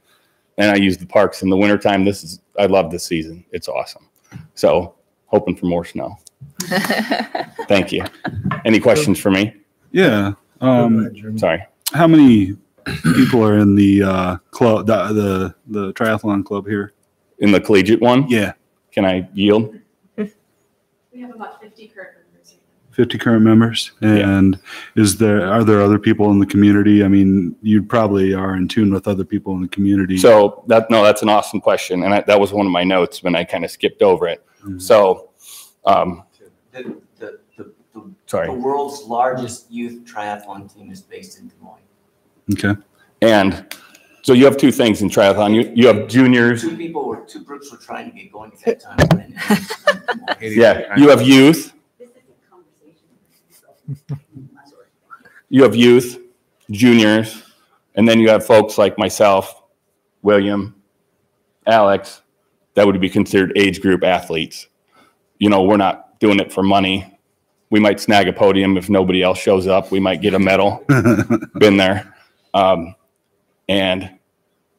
I use the parks in the wintertime. I love this season. It's awesome. So hoping for more snow. Thank you. Any questions for me? Yeah. Sorry. How many people are in the club, the triathlon club here? In the collegiate one? Yeah. Can I yield? We have about 50 current members. 50 current members. And are there other people in the community? I mean, you probably are in tune with other people in the community. So that's an awesome question. And that was one of my notes when I kind of skipped over it. Mm-hmm. So, the world's largest youth triathlon team is based in Des Moines. Okay. And so you have two things in triathlon. You have juniors. Two groups were trying to get going at that time. Yeah, you have youth. You have youth, juniors, and then you have folks like myself, William, Alex, that would be considered age group athletes. You know, we're not doing it for money. We might snag a podium if nobody else shows up. We might get a medal. Been there. And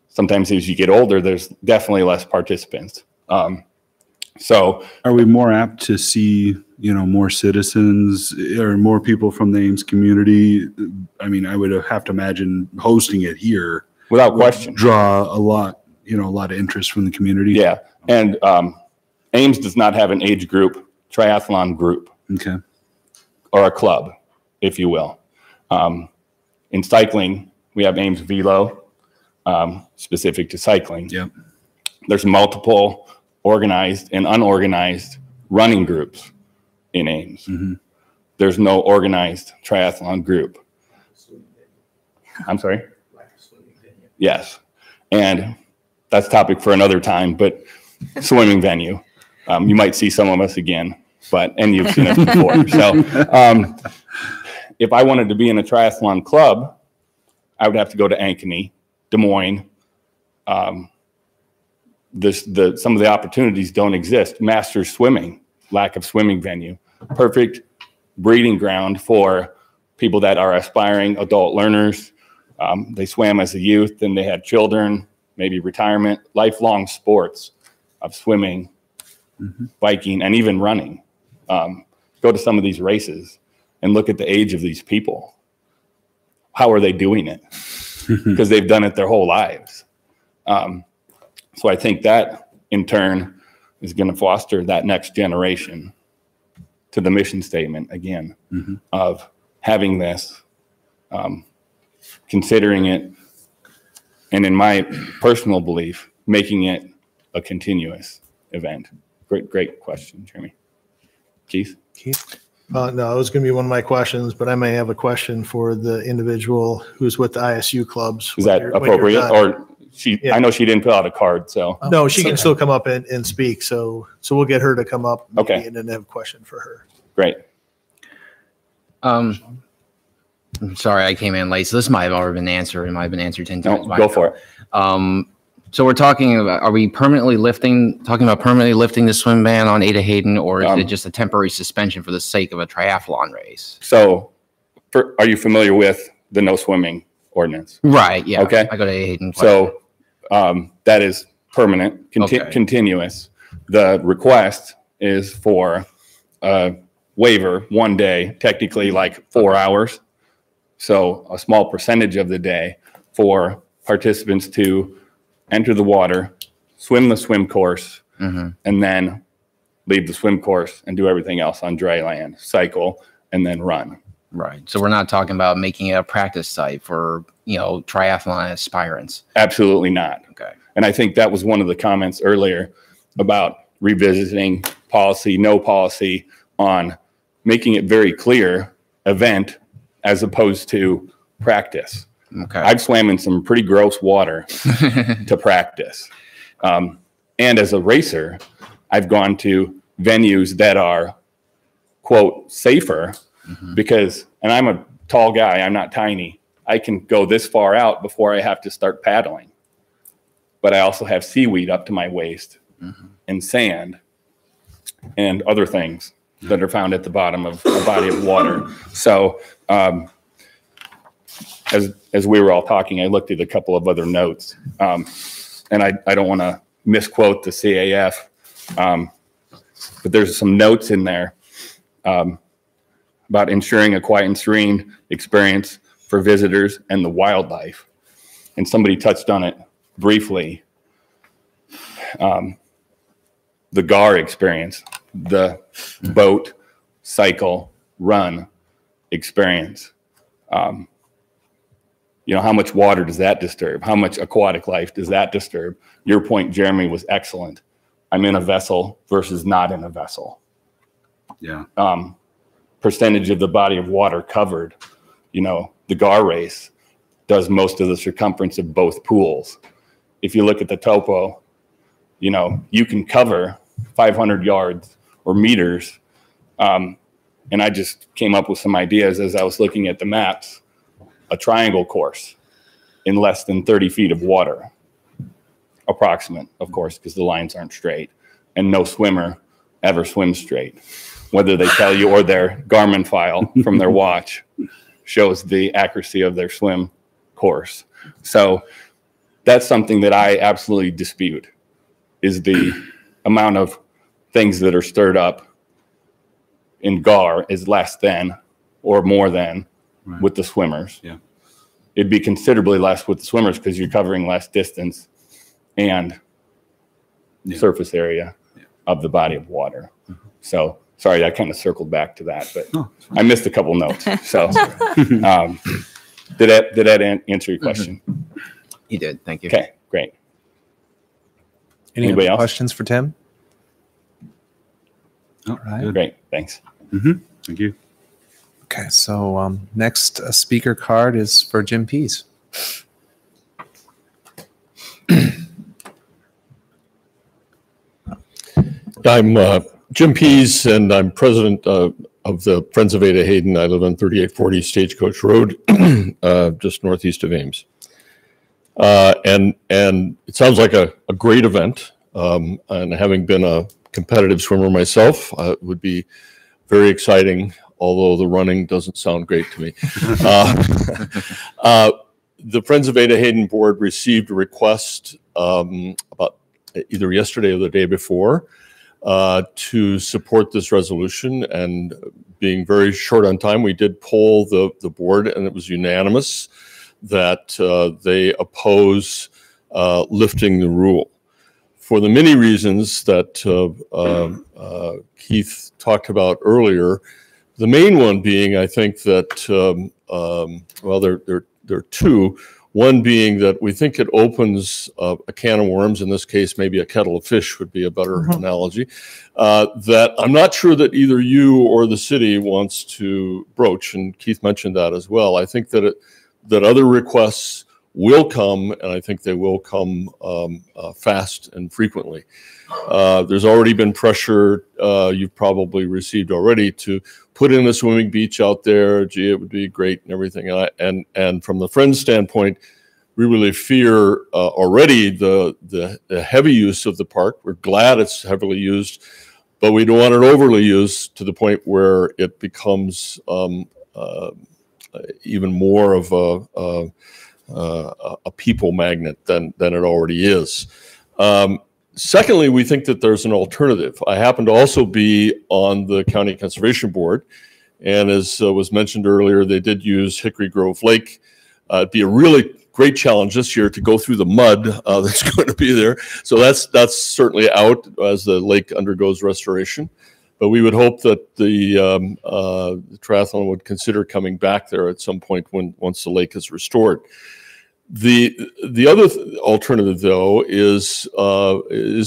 sometimes as you get older, there's definitely less participants. So are we more apt to see, more citizens or more people from the Ames community? I mean, I would have to imagine hosting it here without question draw a lot of interest from the community. Yeah. And Ames does not have an age group triathlon group. Okay. Or a club, if you will. In cycling, we have Ames Velo, specific to cycling. Yep. There's multiple organized and unorganized running groups in Ames. Mm-hmm. There's no organized triathlon group. I'm sorry? Yes. And that's a topic for another time, but swimming venue. You might see some of us again. And you've seen us before. So if I wanted to be in a triathlon club, I would have to go to Ankeny, Des Moines. Some of the opportunities don't exist. Masters swimming, lack of swimming venue. perfect breeding ground for people that are aspiring adult learners. They swam as a youth, and they had children, maybe retirement, lifelong sports of swimming, biking, and even running. Go to some of these races and look at the age of these people. How are they doing it? Because they've done it their whole lives. So I think that in turn is going to foster that next generation to the mission statement again of having this, considering it, and in my personal belief, making it a continuous event. Great question, Jeremy. Keith? No, it was going to be one of my questions, but I may have a question for the individual who's with the ISU clubs. Is that appropriate? Or I know she didn't fill out a card, so. No, she can still come up and speak. So we'll get her to come up and then have a question for her. Great. I'm sorry, I came in late, so this might have already been answered. It might have been answered 10 times. No, go for it. So we're talking about, are we talking about permanently lifting the swim ban on Ada Hayden, or is it just a temporary suspension for the sake of a triathlon race? So are you familiar with the no swimming ordinance? Right, yeah. Okay. I go to Ada Hayden. So that is permanent, continuous. The request is for a waiver one day, technically like 4 hours. So a small percentage of the day for participants to enter the water, swim the swim course, and then leave the swim course and do everything else on dry land, cycle, and then run. Right. So we're not talking about making it a practice site for, triathlon aspirants. Absolutely not. Okay. And I think that was one of the comments earlier about revisiting policy, no policy, on making it very clear event as opposed to practice. Okay. I've swam in some pretty gross water to practice. And as a racer, I've gone to venues that are, quote, safer because, and I'm a tall guy, I'm not tiny. I can go this far out before I have to start paddling. But I also have seaweed up to my waist and sand and other things that are found at the bottom of a body of water. So, as we were all talking, I looked at a couple of other notes, and I don't want to misquote the CAF, but there's some notes in there about ensuring a quiet and serene experience for visitors and the wildlife. And somebody touched on it briefly. The GAR experience, the boat, cycle, run experience. How much water does that disturb? How much aquatic life does that disturb? Your point, Jeremy, was excellent. I'm in a vessel versus not in a vessel. Yeah. Percentage of the body of water covered. The GAR race does most of the circumference of both pools. If you look at the topo, you can cover 500 yards or meters. And I just came up with some ideas as I was looking at the maps. A triangle course in less than 30 feet of water, approximate, of course, because the lines aren't straight, and no swimmer ever swims straight. Whether they tell you or their Garmin file from their watch shows the accuracy of their swim course. So that's something that I absolutely dispute, is the amount of things that are stirred up in GAR is less than or more than with the swimmers. Yeah. It'd be considerably less with the swimmers because you're covering less distance and surface area of the body of water. So sorry, I kind of circled back to that, but I missed a couple notes. So did that answer your question? You did. Thank you. Okay, great. Anybody else? Questions for Tim? All right. Great. Thanks. Thank you. Okay, so next speaker card is for Jim Pease. I'm Jim Pease, and I'm president of the Friends of Ada Hayden. I live on 3840 Stagecoach Road, just northeast of Ames. And it sounds like a great event. And having been a competitive swimmer myself, it would be very exciting, although the running doesn't sound great to me. The Friends of Ada Hayden board received a request about either yesterday or the day before to support this resolution, and being very short on time, we did poll the board, and it was unanimous that they oppose lifting the rule for the many reasons that Keith talked about earlier. The main one being, I think that, well, there are two. One being that we think it opens a can of worms, in this case, maybe a kettle of fish would be a better analogy, that I'm not sure that either you or the city wants to broach, and Keith mentioned that as well. I think that that other requests will come, and I think they will come fast and frequently. There's already been pressure you've probably received already to put in a swimming beach out there. Gee, it would be great and everything. And from the Friends standpoint, we really fear already the heavy use of the park. We're glad it's heavily used, but we don't want it overly used to the point where it becomes even more of a people magnet than it already is. Secondly, we think that there's an alternative. I happen to also be on the County Conservation Board, and as was mentioned earlier, they did use Hickory Grove Lake. It'd be a really great challenge this year to go through the mud that's going to be there. So that's certainly out as the lake undergoes restoration. But we would hope that the triathlon would consider coming back there at some point once the lake is restored. The other alternative, though, is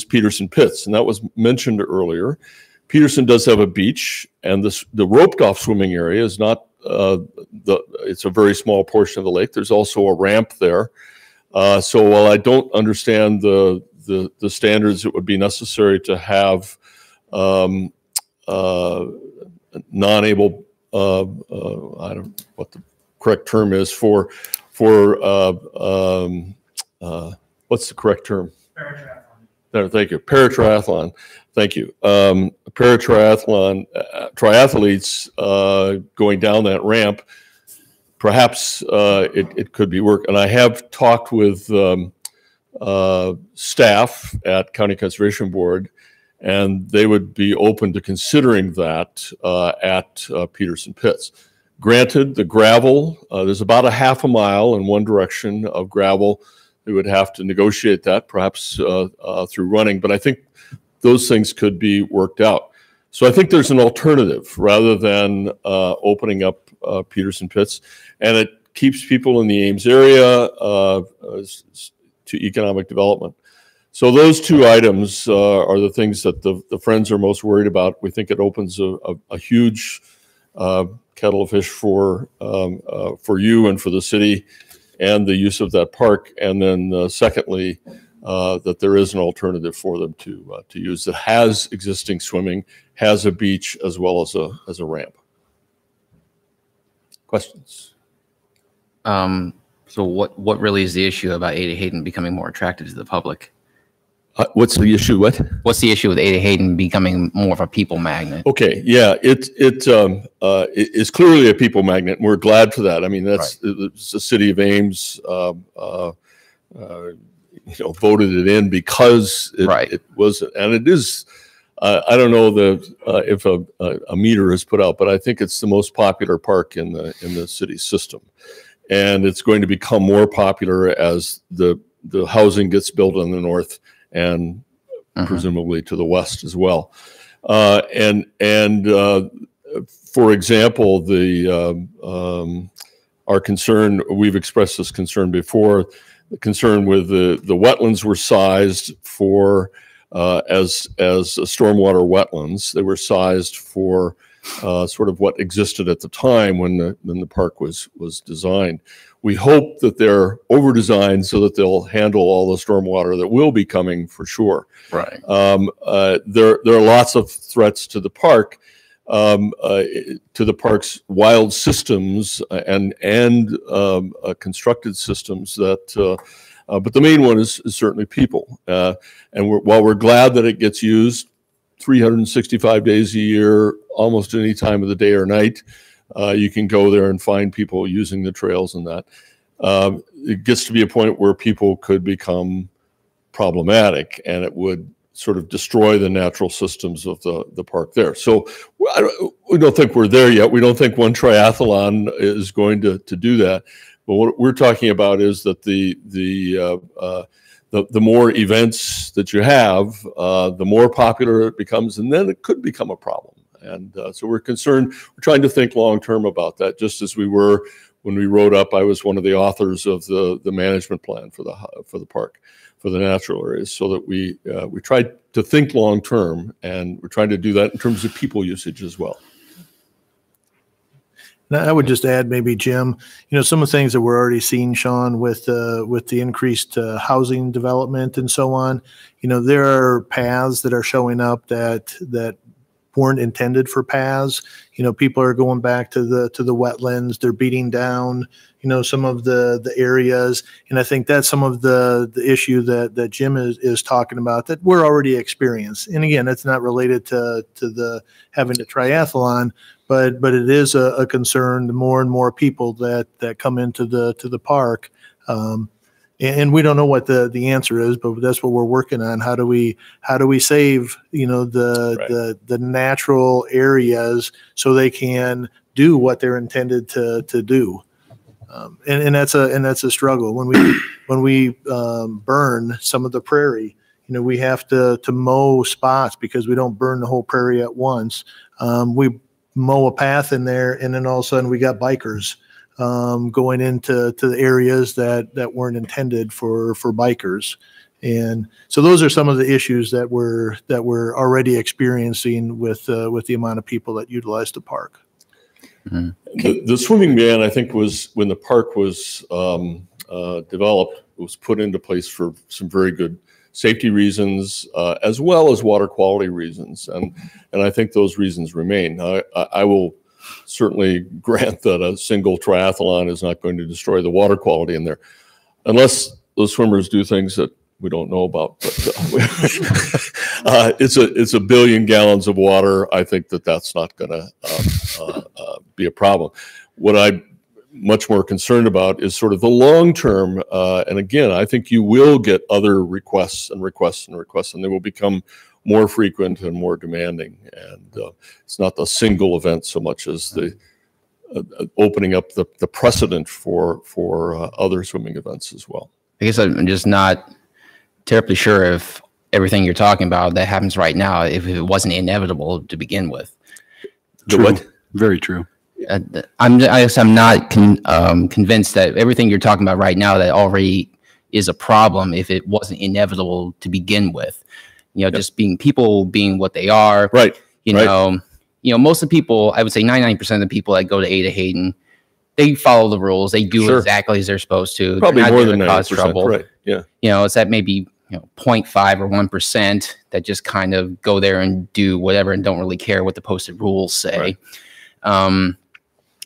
Peterson Pits, and that was mentioned earlier. Peterson does have a beach, and the roped-off swimming area is not it's a very small portion of the lake. There's also a ramp there. So while I don't understand the standards that would be necessary to have non-able, I don't know what the correct term is for what's the correct term? Paratriathlon. No, thank you. Paratriathlon. Thank you. Paratriathlon triathletes going down that ramp, perhaps it could be work. And I have talked with staff at County Conservation Board, and they would be open to considering that at Peterson Pits. Granted, the gravel, there's about a half a mile in one direction of gravel. We would have to negotiate that, perhaps through running, but I think those things could be worked out. So I think there's an alternative rather than opening up Peterson Pits, and it keeps people in the Ames area to economic development. So those two items are the things that the Friends are most worried about. We think it opens a huge kettle of fish for you and for the city and the use of that park. And then secondly, that there is an alternative for them to use that has existing swimming, has a beach, as well as a ramp. Questions? So what really is the issue about Ada Hayden becoming more attractive to the public? What's the issue? What's the issue with Ada Hayden becoming more of a people magnet? Okay, yeah, it is clearly a people magnet, and we're glad for that. I mean, that's the city of Ames, voted it in because it was, and it is. I don't know if a meter is put out, but I think it's the most popular park in the city system, and it's going to become more popular as the housing gets built in the north and presumably to the west as well. And for example, our concern, we've expressed this concern before, the concern with the wetlands were sized for as stormwater wetlands. They were sized for sort of what existed at the time when the park was designed. We hope that they're over-designed so that they'll handle all the stormwater that will be coming for sure. Right. There are lots of threats to the park, to the park's wild systems and constructed systems that. But the main one is certainly people. And while we're glad that it gets used, 365 days a year, almost any time of the day or night. You can go there and find people using the trails and that. It gets to be a point where people could become problematic, and it would sort of destroy the natural systems of the park there. So we don't think we're there yet. We don't think one triathlon is going to do that. But what we're talking about is that the more events that you have, the more popular it becomes, and then it could become a problem. And so we're concerned. We're trying to think long term about that, just as we were when we wrote up. I was one of the authors of the management plan for the park, for the natural areas, so that we tried to think long term, and we're trying to do that in terms of people usage as well. Now, I would just add, maybe Jim, some of the things that we're already seeing, Sean, with the increased housing development and so on. There are paths that are showing up that weren't intended for paths. People are going back to the wetlands. They're beating down, some of the areas. And I think that's some of the issue that Jim is talking about that we're already experiencing. And again, it's not related to the having a triathlon, but it is a concern. The more and more people that come into the park, and we don't know what the answer is, but that's what we're working on. How do we save the natural areas so they can do what they're intended to do? And that's a struggle when we burn some of the prairie. We have to mow spots because we don't burn the whole prairie at once. We mow a path in there, and then all of a sudden we got bikers going into the areas that weren't intended for bikers. And so those are some of the issues that we're already experiencing with the amount of people that utilize the park. Mm-hmm. The swimming ban, I think, was when the park was developed, was put into place for some very good safety reasons, as well as water quality reasons. And I think those reasons remain. I will certainly grant that a single triathlon is not going to destroy the water quality in there, unless those swimmers do things that we don't know about. But it's a billion gallons of water. I think that's not going to be a problem. What I'm much more concerned about is sort of the long term. And again, I think you will get other requests, and they will become more frequent and more demanding. And it's not the single event so much as the opening up the precedent for other swimming events as well. I guess I'm just not terribly sure if everything you're talking about that happens right now, if it wasn't inevitable to begin with. True. Very true. I'm not convinced that everything you're talking about right now that already is a problem if it wasn't inevitable to begin with. Yep. Just people being what they are. Right. Most of the people, I would say 99% of the people that go to Ada Hayden, they follow the rules. They do exactly as they're supposed to. Probably more than cause 90%. trouble. Right. Yeah. It's that maybe 0.5 or 1% that just kind of go there and do whatever and don't really care what the posted rules say. Right.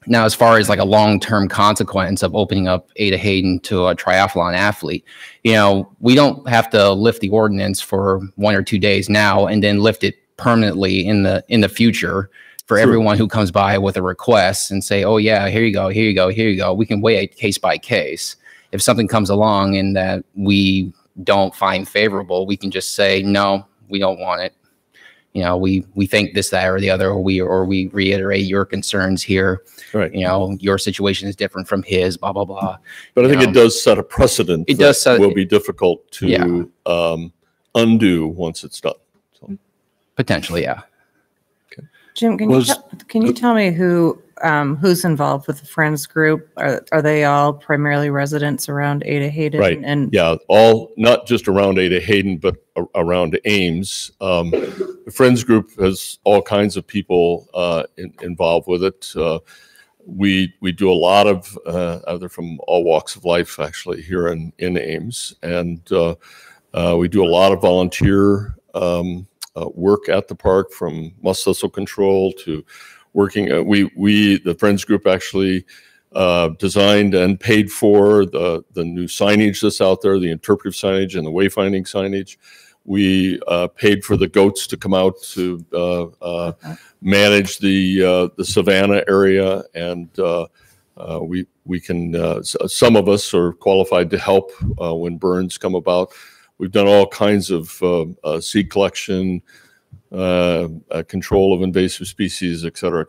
Now, as far as like a long-term consequence of opening up Ada Hayden to a triathlon athlete, we don't have to lift the ordinance for 1 or 2 days now and then lift it permanently in the future for everyone who comes by with a request and say, oh yeah, here you go, here you go, here you go. We can weigh it case by case. If something comes along and that we don't find favorable, we can just say, no, we don't want it. We think this, that, or the other, or we reiterate your concerns here. Right. Your situation is different from his, blah, blah, blah. But I think it does set a precedent. It does set, will be difficult to undo once it's done. So. Potentially, yeah. Okay. Jim, can you tell me who's involved with the Friends group? Are they all primarily residents around Ada Hayden? Right. And all not just around Ada Hayden, but around Ames. The Friends group has all kinds of people involved with it. We do a lot of either from all walks of life actually here in Ames, and we do a lot of volunteer work at the park, from musk thistle control to working. The Friends group actually designed and paid for the new signage that's out there, the interpretive signage and the wayfinding signage. We paid for the goats to come out to manage the Savannah area, and we can. Some of us are qualified to help when burns come about. We've done all kinds of seed collection, control of invasive species, et cetera,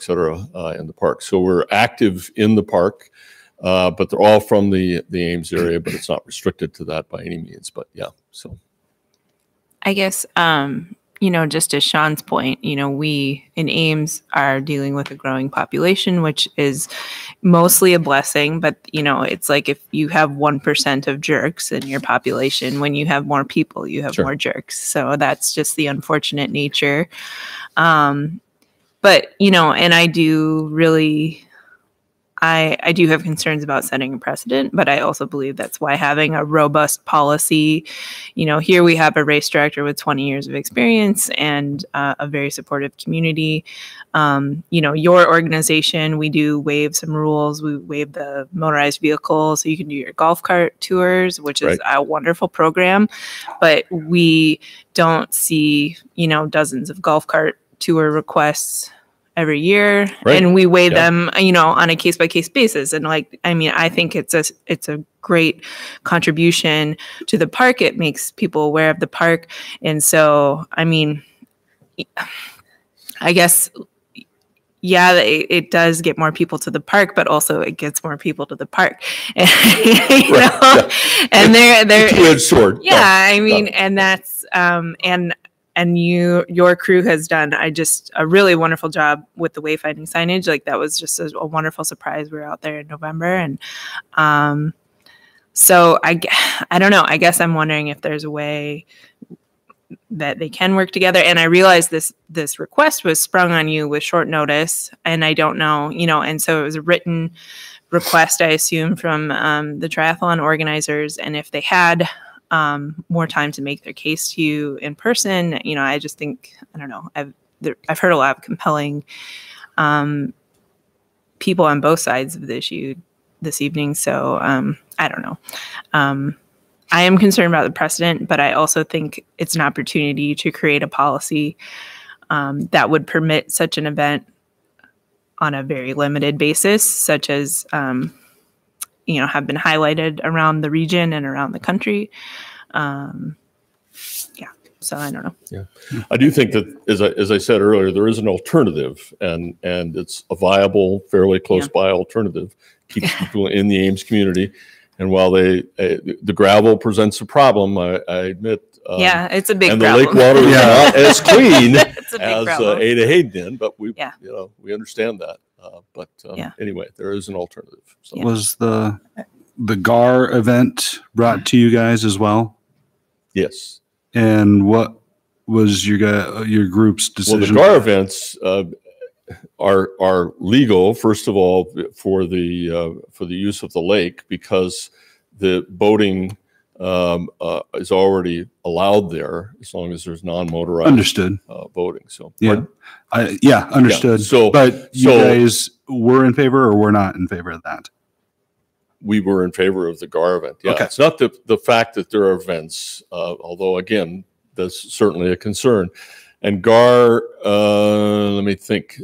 in the park. So we're active in the park, but they're all from the Ames area, but it's not restricted to that by any means. But yeah, so. I guess, just to Sean's point, we in Ames are dealing with a growing population, which is mostly a blessing. But, it's like if you have 1% of jerks in your population, when you have more people, you have more jerks. So that's just the unfortunate nature. But, and I do really... I do have concerns about setting a precedent, but I also believe that's why having a robust policy, here we have a race director with 20 years of experience and a very supportive community. Your organization, we do waive some rules. We waive the motorized vehicle so you can do your golf cart tours, which is a wonderful program, but we don't see, dozens of golf cart tour requests every year, and we weigh them, on a case-by-case basis. And I think it's a great contribution to the park. It makes people aware of the park. And so, I guess, it does get more people to the park, but also it gets more people to the park. And they're two-edged sword. Yeah, and that's, and your crew has done a really wonderful job with the wayfinding signage. Like that was just a wonderful surprise. We were out there in November, and so I don't know. I guess I'm wondering if there's a way that they can work together. And I realized this request was sprung on you with short notice, and I don't know, and so it was a written request, I assume, from the triathlon organizers, and if they had more time to make their case to you in person, I just think, I don't know, I've heard a lot of compelling people on both sides of the issue this evening. So I don't know. I am concerned about the precedent, but I also think it's an opportunity to create a policy that would permit such an event on a very limited basis, such as have been highlighted around the region and around the country. So I don't know. Yeah, I do think that, as I said earlier, there is an alternative, and it's a viable, fairly close by alternative. Keeps people in the Ames community, and while the gravel presents a problem, I admit. It's a big and problem. And the lake water is not as clean as problem. Ada Hayden, but we understand that. But anyway, there is an alternative. So. Was the GAR event brought to you guys as well? Yes. And what was your group's decision? Well, the GAR events are legal, first of all, for the use of the lake, because the boating is already allowed there as long as there's non-motorized understood boating. So understood. Yeah, so, but you guys were in favor or were not in favor of that? We were in favor of the GAR event. Yeah, it's not the fact that there are events, although again, that's certainly a concern. And GAR, let me think,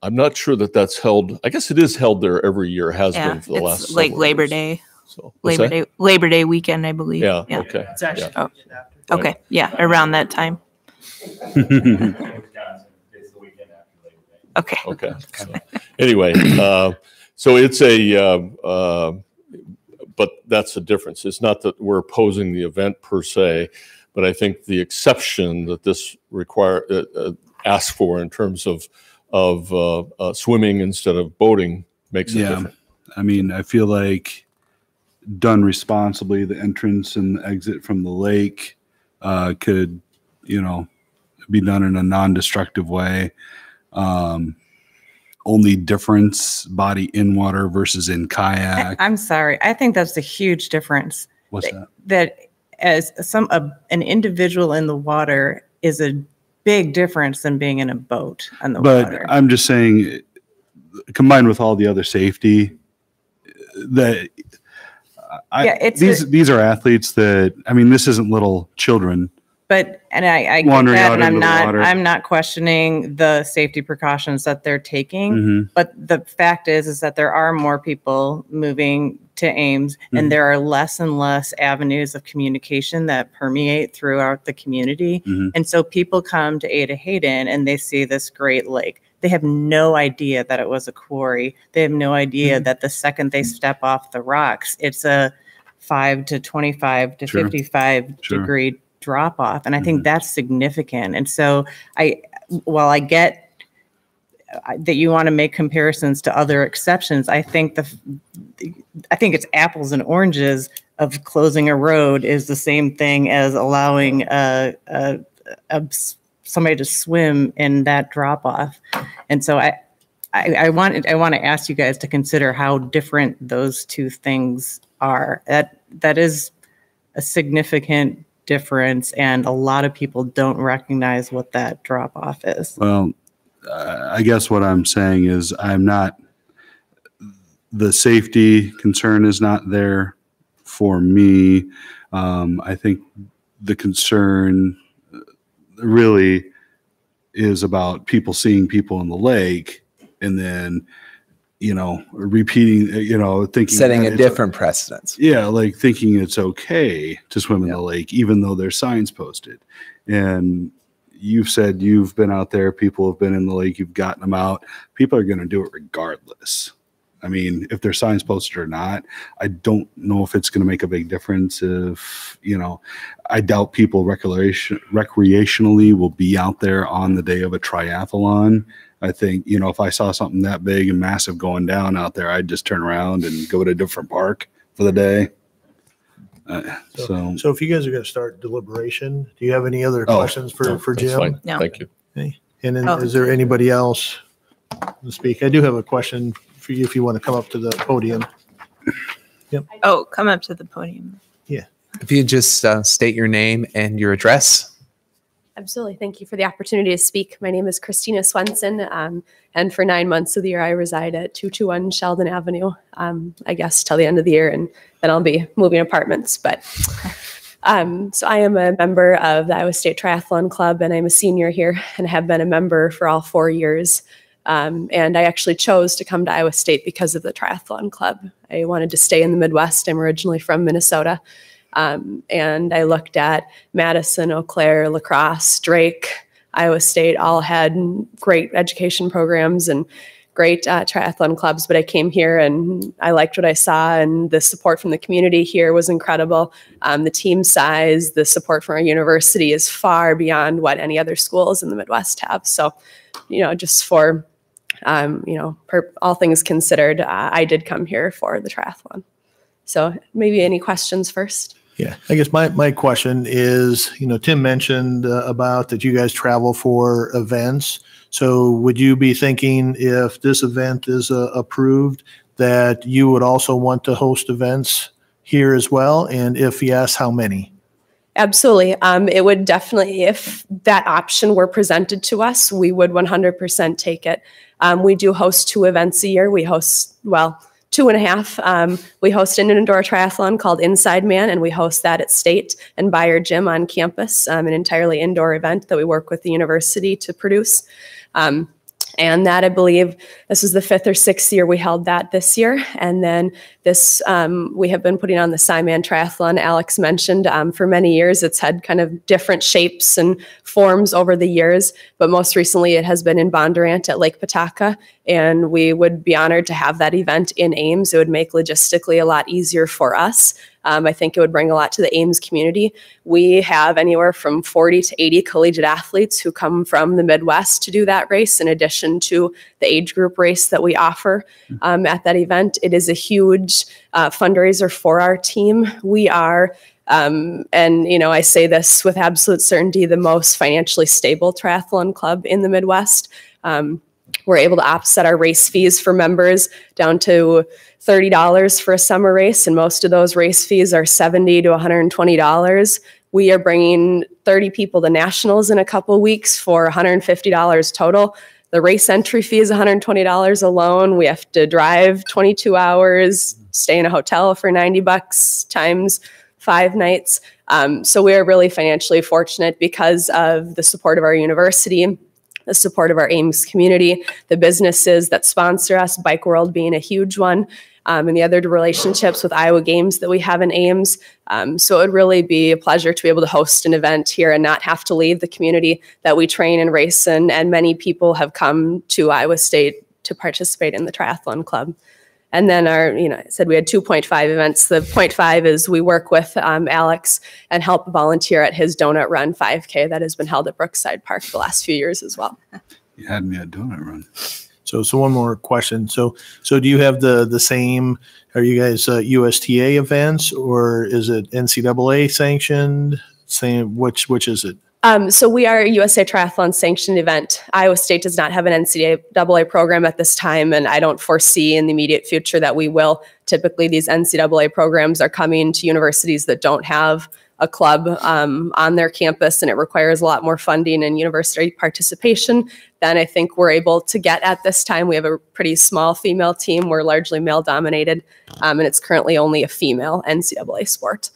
I'm not sure that's held. I guess it is held there every year, has been for the last like Labor Day. So Labor Day weekend, I believe. Yeah. Okay. It's actually okay. Yeah, around that time. Okay. Okay. So, anyway, so it's but that's the difference. It's not that we're opposing the event per se, but I think the exception that this asks for in terms of swimming instead of boating makes it different. I feel like done responsibly, the entrance and the exit from the lake could, be done in a non-destructive way. Only difference, body in water versus in kayak. I'm sorry. I think that's a huge difference. What's that? That as an individual in the water is a big difference than being in a boat on the water. But I'm just saying, combined with all the other safety, these are athletes that, this isn't little children And I get Wandering that, out and into the water. I'm not questioning the safety precautions that they're taking. Mhm. But the fact is that there are more people moving to Ames, and there are less and less avenues of communication that permeate throughout the community. And so people come to Ada Hayden and they see this great lake. They have no idea that it was a quarry. They have no idea that the second they step off the rocks, it's a 5 to 25 to 55 degree drop off. And I think that's significant. And so while I get that you want to make comparisons to other exceptions, I think it's apples and oranges of closing a road is the same thing as allowing somebody to swim in that drop off. And so I want to ask you guys to consider how different those two things are. That is a significant difference, and a lot of people don't recognize what that drop off is. Well, I guess what I'm saying is the safety concern is not there for me. I think the concern really is about people seeing people in the lake and then, repeating, thinking. Setting a different precedence. Yeah, like thinking it's okay to swim in the lake, even though there's signs posted. And you've said you've been out there, people have been in the lake, you've gotten them out. People are going to do it regardless. I mean, if there's signs posted or not, I don't know if it's going to make a big difference. If, I doubt people recreationally will be out there on the day of a triathlon. I think, if I saw something that big and massive going down out there, I'd just turn around and go to a different park for the day. So if you guys are going to start deliberation, do you have any other questions for That's Jim? fine. No. Thank you. Okay. And then is there anybody else to speak? I do have a question for you if you want to come up to the podium. Oh, come up to the podium. Yeah. If you just state your name and your address. Absolutely. Thank you for the opportunity to speak. My name is Christina Swenson, and for 9 months of the year, I reside at 221 Sheldon Avenue, I guess till the end of the year, and then I'll be moving apartments. But so I am a member of the Iowa State Triathlon Club, and I'm a senior here and have been a member for all 4 years. And I actually chose to come to Iowa State because of the Triathlon Club. I wanted to stay in the Midwest. I'm originally from Minnesota. And I looked at Madison, Eau Claire, La Crosse, Drake, Iowa State, all had great education programs and great triathlon clubs. But I came here and I liked what I saw, and the support from the community here was incredible. The team size, the support from our university is far beyond what any other schools in the Midwest have. So, just for, all things considered, I did come here for the triathlon. So maybe any questions first? Yeah, I guess my question is, Tim mentioned about that you guys travel for events. So would you be thinking if this event is approved that you would also want to host events here as well? And if yes, how many? Absolutely. It would definitely, if that option were presented to us, we would 100% take it. We do host 2 events a year. We host, 2.5. We host an indoor triathlon called Inside Man, and we host that at State and Bayer Gym on campus, an entirely indoor event that we work with the university to produce. And that, I believe, this is the 5th or 6th year we held that this year. And then this, we have been putting on the Cyman Triathlon, Alex mentioned. For many years, it's had kind of different shapes and forms over the years. But most recently, it has been in Bondurant at Lake Pawtucket. And we would be honored to have that event in Ames. It would make logistically a lot easier for us. I think it would bring a lot to the Ames community. We have anywhere from 40 to 80 collegiate athletes who come from the Midwest to do that race, in addition to the age group race that we offer at that event. It is a huge fundraiser for our team. We are, and I say this with absolute certainty, the most financially stable triathlon club in the Midwest. We're able to offset our race fees for members down to $30 for a summer race, and most of those race fees are $70 to $120. We are bringing 30 people to nationals in a couple weeks for $150 total. The race entry fee is $120 alone. We have to drive 22 hours, stay in a hotel for $90 times 5 nights. So we are really financially fortunate because of the support of our university, the support of our Ames community, the businesses that sponsor us, Bike World being a huge one, and the other relationships with Iowa Games that we have in Ames. So it would really be a pleasure to be able to host an event here and not have to leave the community that we train and race in. And many people have come to Iowa State to participate in the triathlon club. And then I said we had 2.5 events. The 0.5 is we work with Alex and help volunteer at his Donut Run 5K that has been held at Brookside Park the last few years as well. You had me at Donut Run. So one more question. So do you have the same, are you guys USTA events or is it NCAA sanctioned? Same, which is it? So we are a USA Triathlon sanctioned event. Iowa State does not have an NCAA program at this time, and I don't foresee in the immediate future that we will. Typically, these NCAA programs are coming to universities that don't have a club on their campus, and it requires a lot more funding and university participation than I think we're able to get at this time. We have a pretty small female team. We're largely male dominated, and it's currently only a female NCAA sport.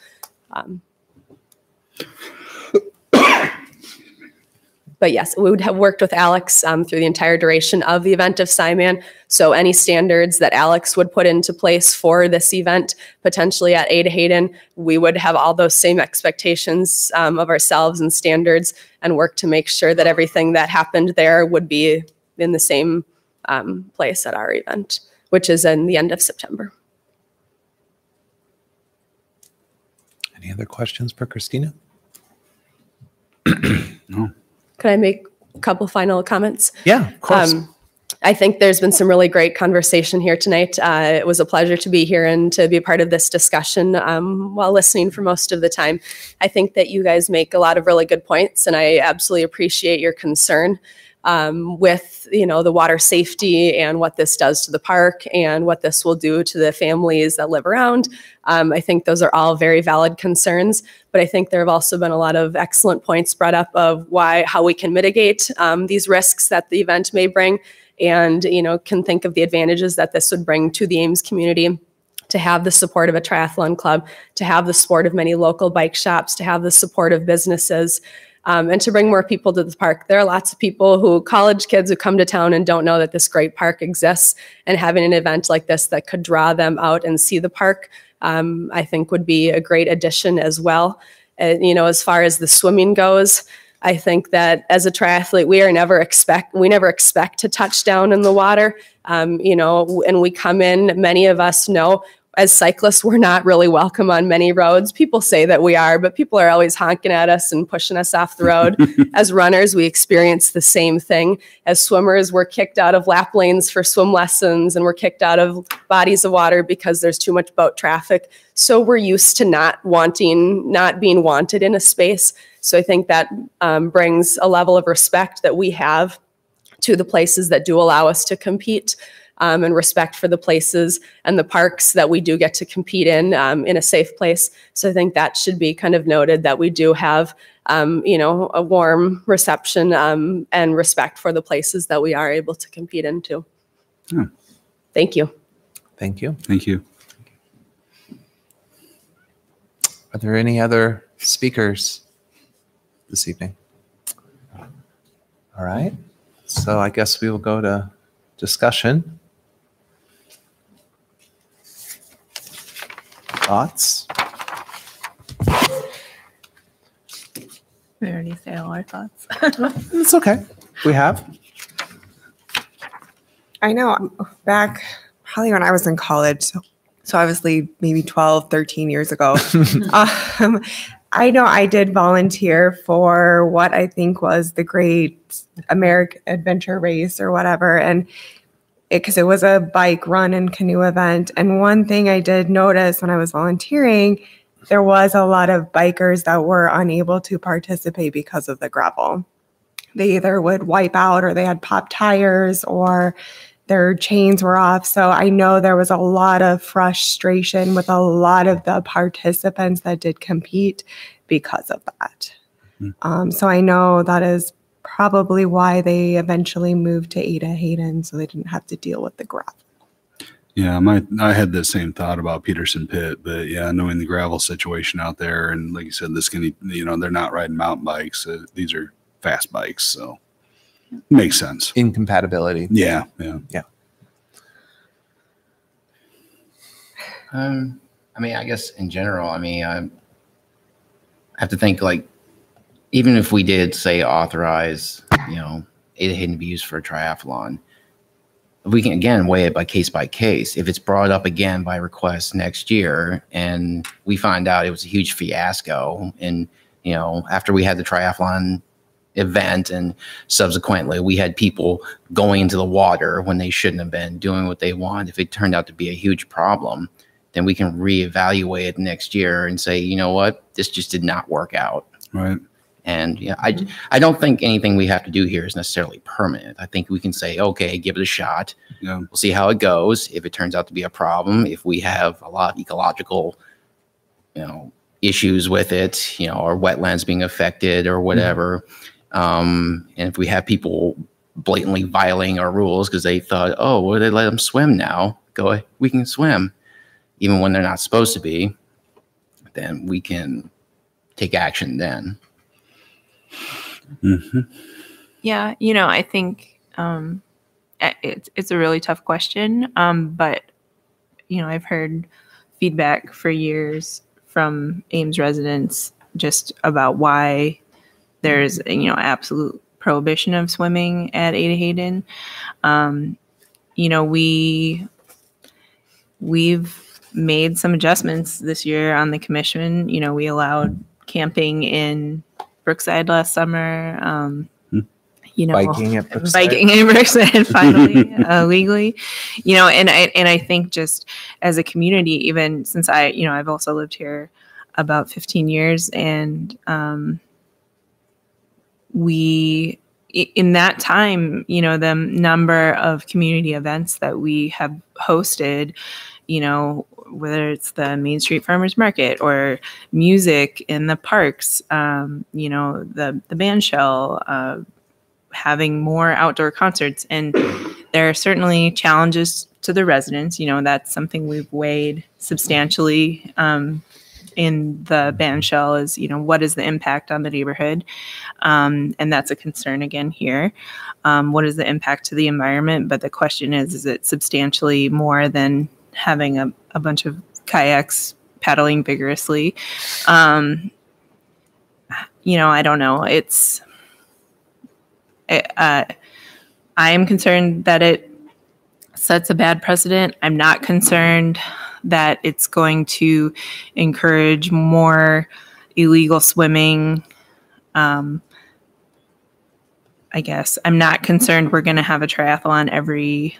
But yes, we would have worked with Alex through the entire duration of the event of Simon. So any standards that Alex would put into place for this event, potentially at Ada Hayden, we would have all those same expectations of ourselves and standards and work to make sure that everything that happened there would be in the same place at our event, which is in the end of September. Any other questions for Christina? No. Could I make a couple final comments? Yeah, of course. I think there's been some really great conversation here tonight. It was a pleasure to be here and to be a part of this discussion while listening for most of the time. I think that you guys make a lot of really good points, and I absolutely appreciate your concern with the water safety and what this does to the park and what this will do to the families that live around. I think those are all very valid concerns, but I think there have also been a lot of excellent points brought up of how we can mitigate these risks that the event may bring, and can think of the advantages that this would bring to the Ames community, to have the support of a triathlon club, to have the support of many local bike shops, to have the support of businesses, and to bring more people to the park. There are lots of people college kids who come to town and don't know that this great park exists, and having an event like this that could draw them out and see the park, I think would be a great addition as well. As far as the swimming goes, I think that as a triathlete, we never expect to touch down in the water. And we come in, many of us know, as cyclists, we're not really welcome on many roads. People say that we are, but people are always honking at us and pushing us off the road. As runners, we experience the same thing. As swimmers, we're kicked out of lap lanes for swim lessons, and we're kicked out of bodies of water because there's too much boat traffic. So we're used to not being wanted in a space. So I think that brings a level of respect that we have to the places that do allow us to compete. And respect for the places and the parks that we do get to compete in a safe place. So I think that should be kind of noted, that we do have, a warm reception and respect for the places that we are able to compete into. Yeah. Thank you. Thank you. Thank you. Are there any other speakers this evening? All right. So I guess we will go to discussion. Thoughts? We already say all our thoughts. It's okay. We have. I know back probably when I was in college, so obviously maybe 12, 13 years ago, I know I did volunteer for what I think was the Great American Adventure Race or whatever, and because it was a bike run and canoe event. And one thing I did notice when I was volunteering, there was a lot of bikers that were unable to participate because of the gravel. They either would wipe out, or they had popped tires, or their chains were off. So I know there was a lot of frustration with a lot of the participants that did compete because of that. So I know that is probably why they eventually moved to Ada Hayden, so they didn't have to deal with the gravel. Yeah, I had the same thought about Peterson Pit, but yeah, knowing the gravel situation out there, and like you said, this can, they're not riding mountain bikes. These are fast bikes, so makes sense. Incompatibility. Yeah. I mean, I guess in general, I mean, I have to think like, even if we did say authorize, Ada Hayden to be used for a triathlon, we can again weigh it by case. If it's brought up again by request next year and we find out it was a huge fiasco, and after we had the triathlon event and subsequently we had people going into the water when they shouldn't have been, doing what they want, if it turned out to be a huge problem, then we can reevaluate it next year and say, you know what, this just did not work out. Right. And I don't think anything we have to do here is necessarily permanent. I think we can say, okay, give it a shot. Yeah. We'll see how it goes. If it turns out to be a problem, if we have a lot of ecological, issues with it, or wetlands being affected or whatever, and if we have people blatantly violating our rules because they thought, oh, well, they let them swim now. We can swim, even when they're not supposed to be. Then we can take action then. Mm-hmm. Yeah, I think it's a really tough question, but I've heard feedback for years from Ames residents just about why there's absolute prohibition of swimming at Ada Hayden. We've made some adjustments this year on the commission. We allowed camping in Brookside last summer. Biking at Brookside finally legally. And I think just as a community, even since I've also lived here about 15 years, and we in that time, the number of community events that we have hosted, whether it's the Main Street Farmers Market or music in the parks, the band shell, having more outdoor concerts. And there are certainly challenges to the residents. That's something we've weighed substantially in the band shell is, what is the impact on the neighborhood? And that's a concern again here. What is the impact to the environment? But the question is it substantially more than having a bunch of kayaks paddling vigorously? I don't know. I am concerned that it sets a bad precedent. I'm not concerned that it's going to encourage more illegal swimming. I guess I'm not concerned we're going to have a triathlon every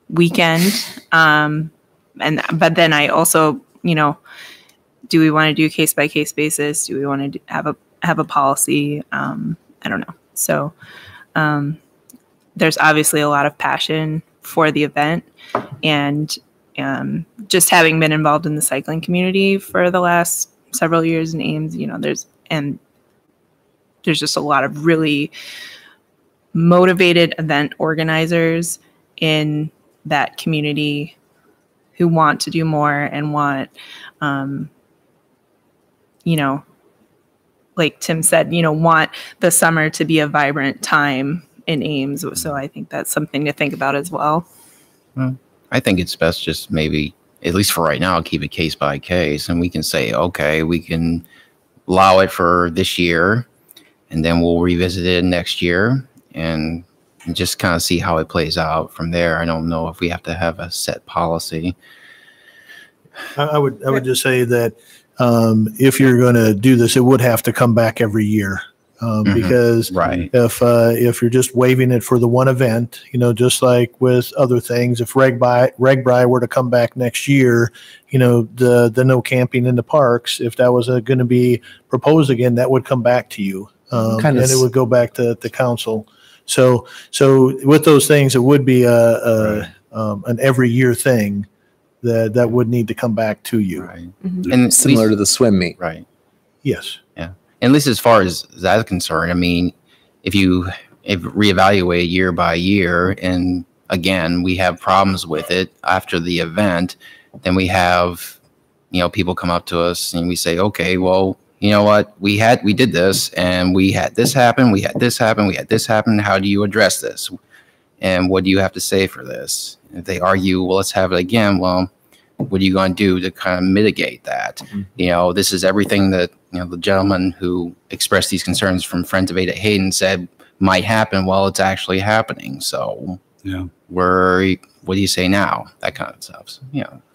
weekend. But then I also, do we want to do case by case basis? Do we want to have a policy? I don't know. So there's obviously a lot of passion for the event, and just having been involved in the cycling community for the last several years in Ames, there's just a lot of really motivated event organizers in that community who want to do more and want, like Tim said, want the summer to be a vibrant time in Ames. So I think that's something to think about as well. I think it's best just maybe, at least for right now, keep it case by case, and we can say, okay, we can allow it for this year, and then we'll revisit it next year and just kind of see how it plays out from there. I don't know if we have to have a set policy. I would just say that if you're going to do this, it would have to come back every year. Because if you're just waiving it for the one event, just like with other things, if RegBri were to come back next year, the no camping in the parks, if that was going to be proposed again, that would come back to you, and it would go back to the council. So with those things, it would be an every year thing that would need to come back to you. Right. And similar to the swim meet. Right. Yes. Yeah. And at least as far as that's concerned, I mean, if reevaluate year by year and again, we have problems with it after the event, then we have, people come up to us and we say, okay, well, you know what, we did this and we had this happen, we had this happen, we had this happen. How do you address this? And what do you have to say for this? If they argue, well, let's have it again. Well, what are you going to do to kind of mitigate that? Mm-hmm. This is everything that, the gentleman who expressed these concerns from Friends of Ada Hayden said might happen. Well, it's actually happening. So yeah, what do you say now? That kind of stuff. So,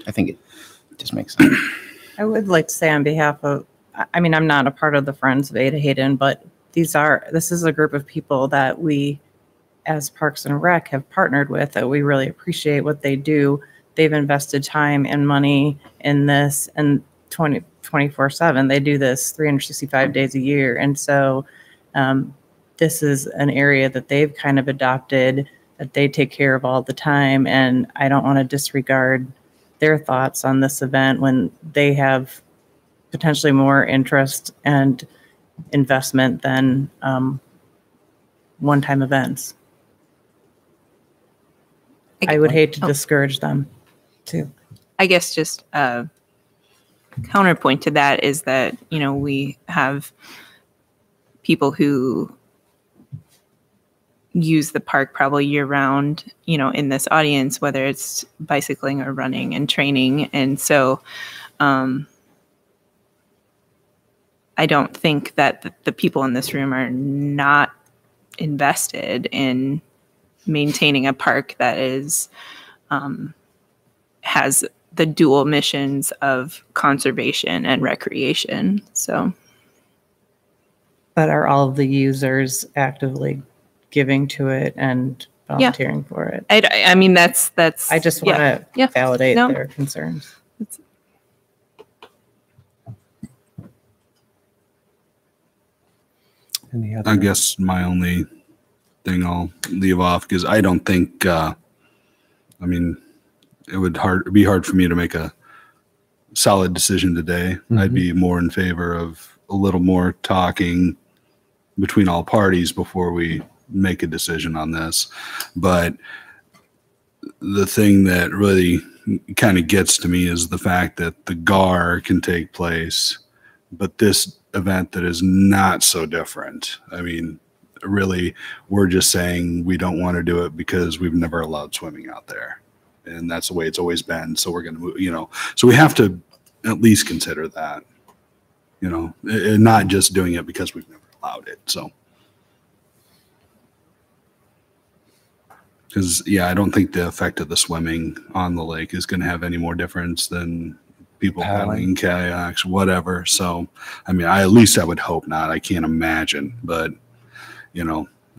I think it just makes sense. I would like to say on behalf of, I'm not a part of the Friends of Ada Hayden, but this is a group of people that we, as Parks and Rec, have partnered with, that we really appreciate what they do. They've invested time and money in this, and 24/7. They do this 365 days a year. And so this is an area that they've kind of adopted, that they take care of all the time. And I don't want to disregard their thoughts on this event when they have potentially more interest and investment than one-time events. I would hate to discourage them too. I guess just a counterpoint to that is that, we have people who use the park probably year round, in this audience, whether it's bicycling or running and training. And so I don't think that the people in this room are not invested in maintaining a park that is has the dual missions of conservation and recreation. So, but are all of the users actively giving to it and volunteering for it? That's. I just want to validate their concerns. I guess my only thing I'll leave off, because I don't think, it would be hard for me to make a solid decision today. Mm-hmm. I'd be more in favor of a little more talking between all parties before we make a decision on this. But the thing that really kind of gets to me is the fact that the GAR can take place, but this event that is not so different. Really, we're just saying we don't want to do it because we've never allowed swimming out there. And that's the way it's always been. So we're going to move, so we have to at least consider that, and not just doing it because we've never allowed it. So, because, I don't think the effect of the swimming on the lake is going to have any more difference than people paddling, kayaks, whatever. So, I would hope not. I can't imagine, but,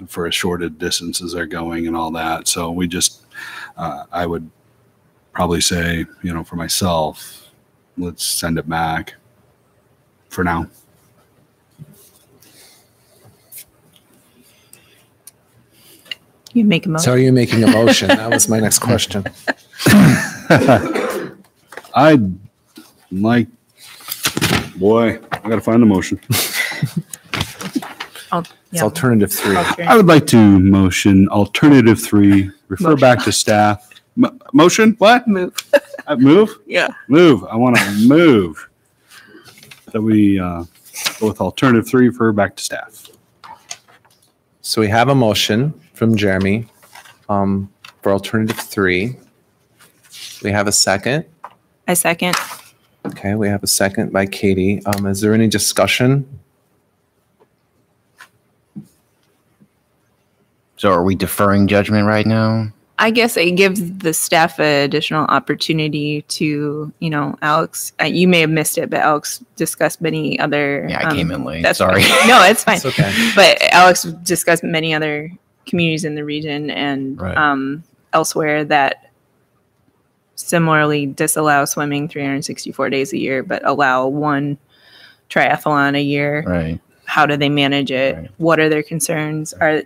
for as short a distances they're going and all that. So we just, I would probably say, for myself, let's send it back for now. You make a motion. So are you making a motion? That was my next question. I'd like, I got to find the motion. It's alternative 3. I would like to motion alternative 3, refer back to staff. Motion? What? Move. Move? Yeah. Move. I want to move. That we go with alternative 3, refer back to staff. So we have a motion from Jeremy for alternative 3. We have a second. I second. Okay, we have a second by Katie. Is there any discussion? So are we deferring judgment right now? I guess it gives the staff an additional opportunity to, Alex, you may have missed it, but Alex discussed many other. Yeah, I came in late. That's sorry. No, it's fine. It's okay. But Alex discussed many other communities in the region and elsewhere that similarly disallow swimming 364 days a year, but allow one triathlon a year. Right. How do they manage it? Right. What are their concerns? Are,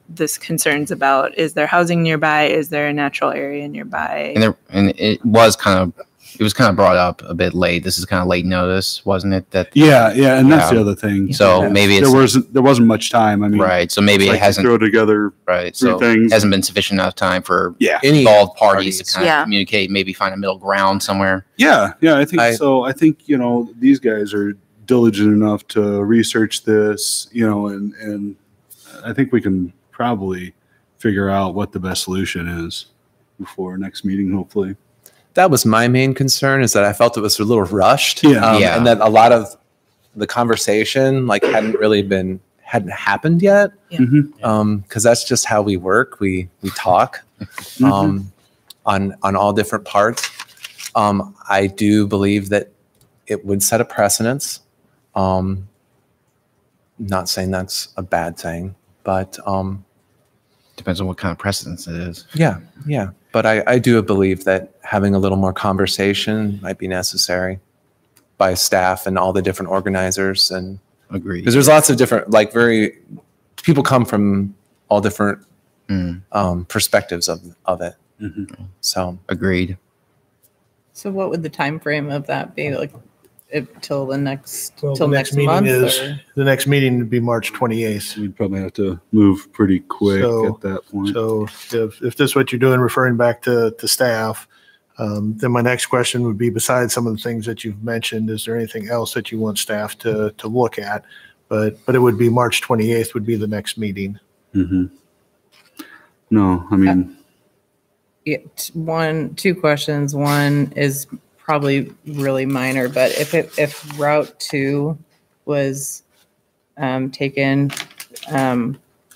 this concerns about, is there housing nearby? Is there a natural area nearby? And it was kind of it was kind of brought up a bit late. This is kind of late notice, wasn't it? That Yeah, and that's the other thing. So maybe there wasn't much time. I mean, right. So maybe it hasn't throw together right. three So things. hasn't been sufficient enough time for Any involved parties to kind Yeah. of communicate, maybe find a middle ground somewhere. Yeah, I think so. I think these guys are diligent enough to research this, and I think we can probably figure out what the best solution is before next meeting, hopefully. That was my main concern, is that I felt it was a little rushed. Yeah. And that a lot of the conversation hadn't happened yet. Because that's just how we work. We talk on all different parts. I do believe that it would set a precedence. Not saying that's a bad thing, but depends on what kind of precedence it is. Yeah. But I do believe that having a little more conversation might be necessary by staff and all the different organizers. And agree, because there's lots of different, people come from all different perspectives of it. So agreed. So what would the time frame of that be, till the next The next meeting would be March 28th. We'd probably have to move pretty quick at that point. So if this is what you're doing, referring back to staff, then my next question would be, besides some of the things that you've mentioned, is there anything else that you want staff to look at? But it would be March 28th would be the next meeting. No, I mean. Two questions. One is probably really minor, but if Route 2 was taken,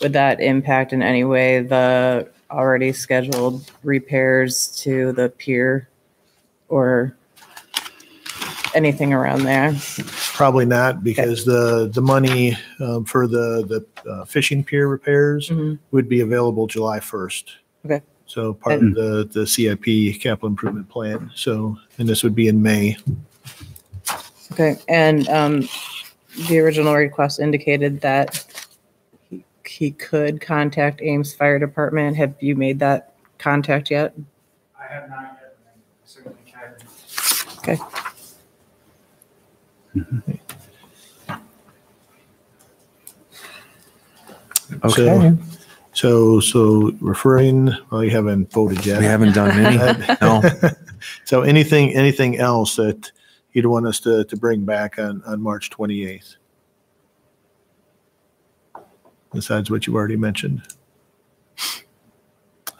would that impact in any way the already scheduled repairs to the pier or anything around there? Probably not, because the money for the fishing pier repairs would be available July 1st. Okay. So part of the CIP capital improvement plan. So, and this would be in May. Okay, and the original request indicated that he could contact Ames Fire Department. Have you made that contact yet? I have not yet. I certainly can. Okay. Okay. So referring, well, you haven't voted yet. We haven't done any. No. So anything else that you'd want us to bring back on March 28th? Besides what you already mentioned?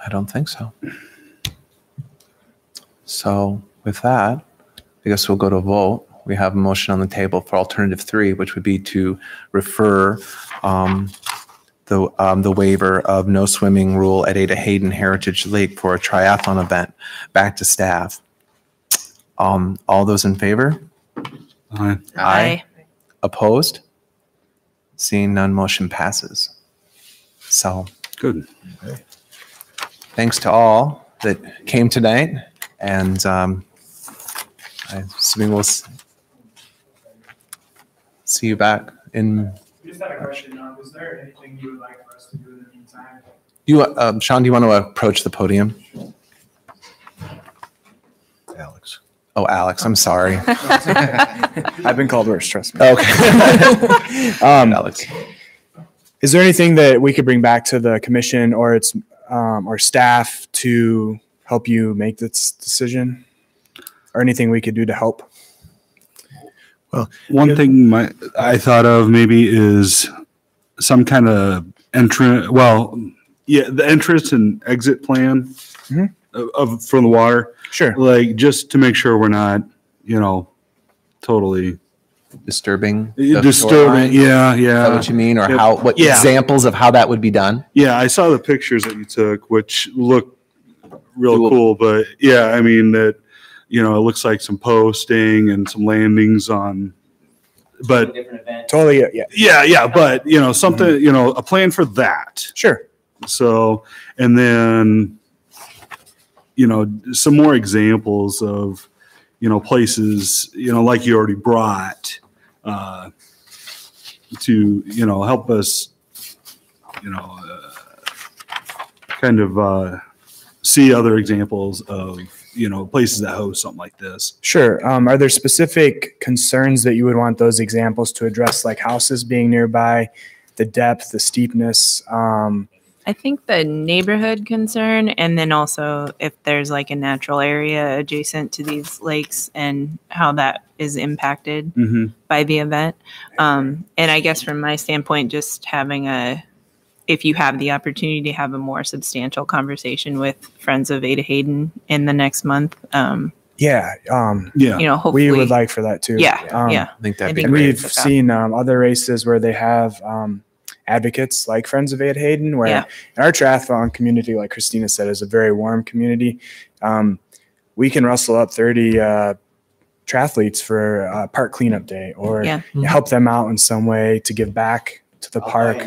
I don't think so. So with that, I guess we'll go to a vote. We have a motion on the table for alternative 3, which would be to refer the waiver of no swimming rule at Ada Hayden Heritage Lake for a triathlon event back to staff. All those in favor? Aye. Aye. Opposed? Seeing none, motion passes. So good. Thanks to all that came tonight, and I'm assuming we'll see you back in. Just had a question. Is there anything you would like for us to do in the meantime? Sean, do you want to approach the podium? Alex. Oh, Alex, I'm sorry. I've been called worse, trust me. Okay. Alex. Is there anything that we could bring back to the commission or its or staff to help you make this decision? Or anything we could do to help? Well, one thing I thought of maybe is some kind of entrance. Well, yeah, the entrance and exit plan from the water. Sure. Like just to make sure we're not, totally disturbing. Disturbing. Yeah. Is that what you mean, or Yeah. what examples of how that would be done? Yeah, I saw the pictures that you took, which look real cool. But yeah, I mean that. It looks like some posting and some landings on, but totally, yeah. But something, a plan for that. Sure. So, and then, some more examples of, places, like you already brought, to, help us, kind of, see other examples of, places that host something like this. Sure. Are there specific concerns that you would want those examples to address, like houses being nearby, the depth, the steepness? I think the neighborhood concern, and then also if there's like a natural area adjacent to these lakes and how that is impacted by the event. And I guess from my standpoint, just having if you have the opportunity to have a more substantial conversation with Friends of Ada Hayden in the next month. Hopefully we would like for that too. I think that'd be and great. we've seen other races where they have advocates like Friends of Ada Hayden, where in our triathlon community, like Christina said, is a very warm community. We can rustle up 30 triathletes for a park cleanup day, or help them out in some way to give back to the park.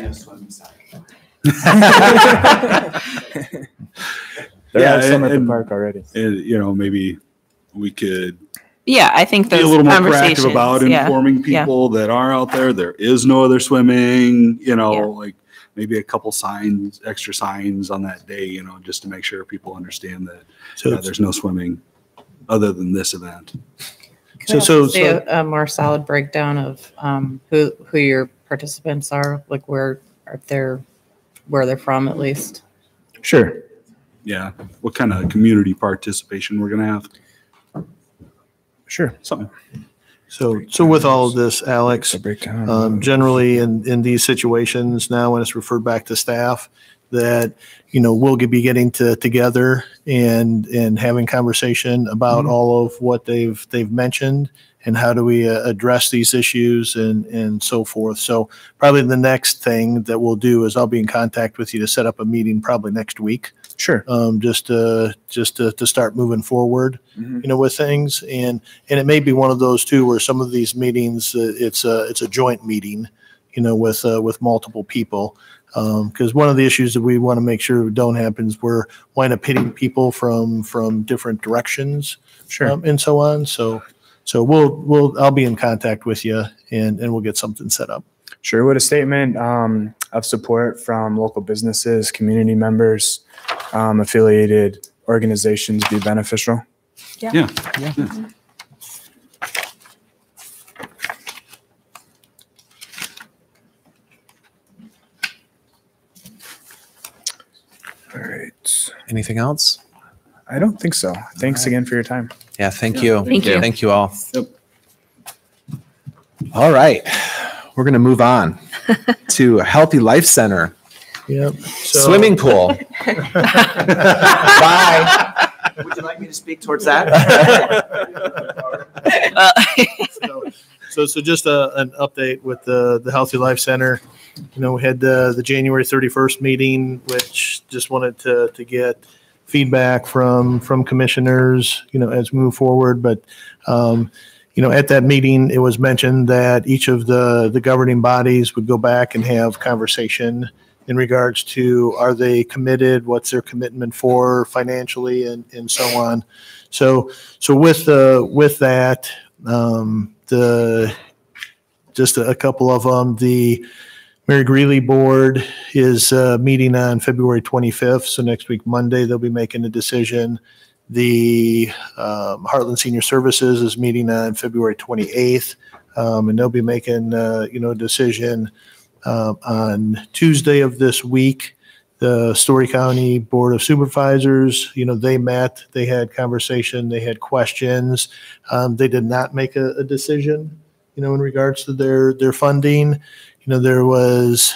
There are some at the park already. Maybe we could I think be a little more proactive about informing people that are out there. There is no other swimming, like maybe a couple extra signs on that day, just to make sure people understand that there's no swimming other than this event. So a more solid breakdown of who your participants are, like where they're from at least. Sure. Yeah. What kind of community participation we're going to have. Sure. Something. So with all of this, Alex, generally in these situations now, when it's referred back to staff, that we'll be getting together and having conversation about all of what they've mentioned and how do we address these issues and so forth. So probably the next thing that we'll do is I'll be in contact with you to set up a meeting probably next week. Sure. Just to start moving forward, with things, and it may be one of those too where some of these meetings it's a joint meeting, with multiple people, because one of the issues that we want to make sure don't happen is we're wind up hitting people from different directions, and so on. So I'll be in contact with you and we'll get something set up. Sure. Would a statement of support from local businesses, community members, affiliated organizations be beneficial? Yeah. All right. Anything else? I don't think so. Thanks again for your time. Yeah, thank you. Thank you. Thank you all. Yep. All right. We're going to move on to Healthy Life Center. Yep. Swimming pool. Bye. Would you like me to speak towards that? So just an update with the Healthy Life Center. We had the January 31st meeting, which just wanted to get feedback from commissioners, as we move forward. But, at that meeting, it was mentioned that each of the governing bodies would go back and have conversation in regards to, are they committed? What's their commitment for financially and so on. So with that, just a couple of them, the Mary Greeley board is meeting on February 25th. So next week, Monday, they'll be making a decision. The Heartland Senior Services is meeting on February 28th, and they'll be making a decision on Tuesday of this week. The Story County Board of Supervisors, they met, they had conversation, they had questions. They did not make a decision, in regards to their funding. There was